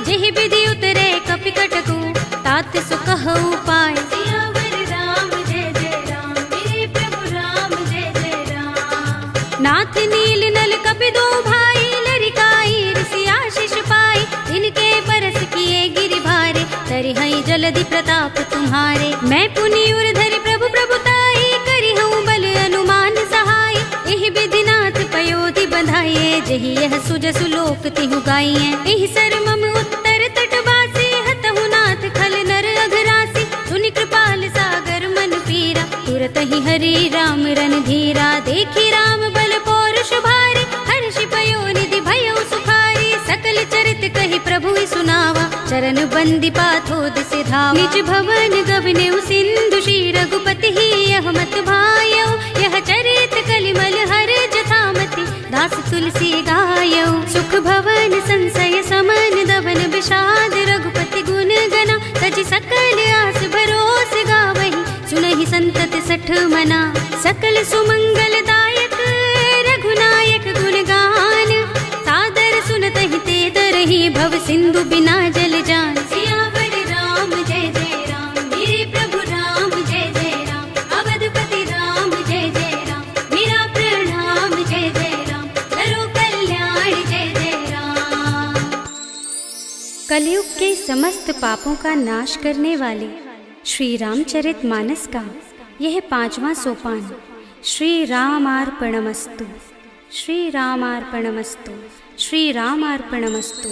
जेहि विधि उतरे कपि कटकु, तात सो कहु पाय। सियावर राम जय जय राम, मेरे प्रभु राम जय जय राम। नाथ नील नल कपि दो भाई, लरिकाई ऋषि आशीष पाई। इनके परस किए गिरि भारे, तरि हई जलधि प्रताप तुम्हारे। मैं पुनि उर धरि प्रभु प्रभुताई, करि हूँ बल अनुमान सहाय। एहि विधि नाथ पयोधि बंधाइए, जहि यह सुजसु लोक तिहु गाइए। एहि सर मम उत्तर तटवासी, हतहु नाथ खल नर अघरासी। सुनि कृपाल सागर मन पीरा, तुरत ही हरि राम रन धीरा। देखी राम बल पौरुष भारी, हर्षि पयो निधि भयउ सुखारी। सकल चरित कहि प्रभु ही सुनावा, चरण बंदी पाथोद से धावा। निज भवन गवनेउ सिंधु, श्री रघुपति ही यह मत भायउ। यह चरित कलिमल हर जथामति, दास तुलसी गायउ। सुख भवन संशय समन, दवन विषाद रघुपति गुण गना। तजि सकल आस भरोस गावहि, सुनहि संतत 60 मना। सकल सुमंगल दायक रघुनायक गुण गान, सादर सुनतहि ते तरहि भव सिंधु बिना जल जान। सियावर राम जय जय राम, मेरे प्रभु राम जय जय राम। अवधपति राम जय जय राम, मेरा प्रणाम जय जय राम। करो कल्याण जय जय राम। कलयुग के समस्त पापों का नाश करने वाले श्री रामचरितमानस का यह 5वां सोपान श्री रामार्पणमस्तु, श्री रामार्पणमस्तु, श्री रामार्पणमस्तु।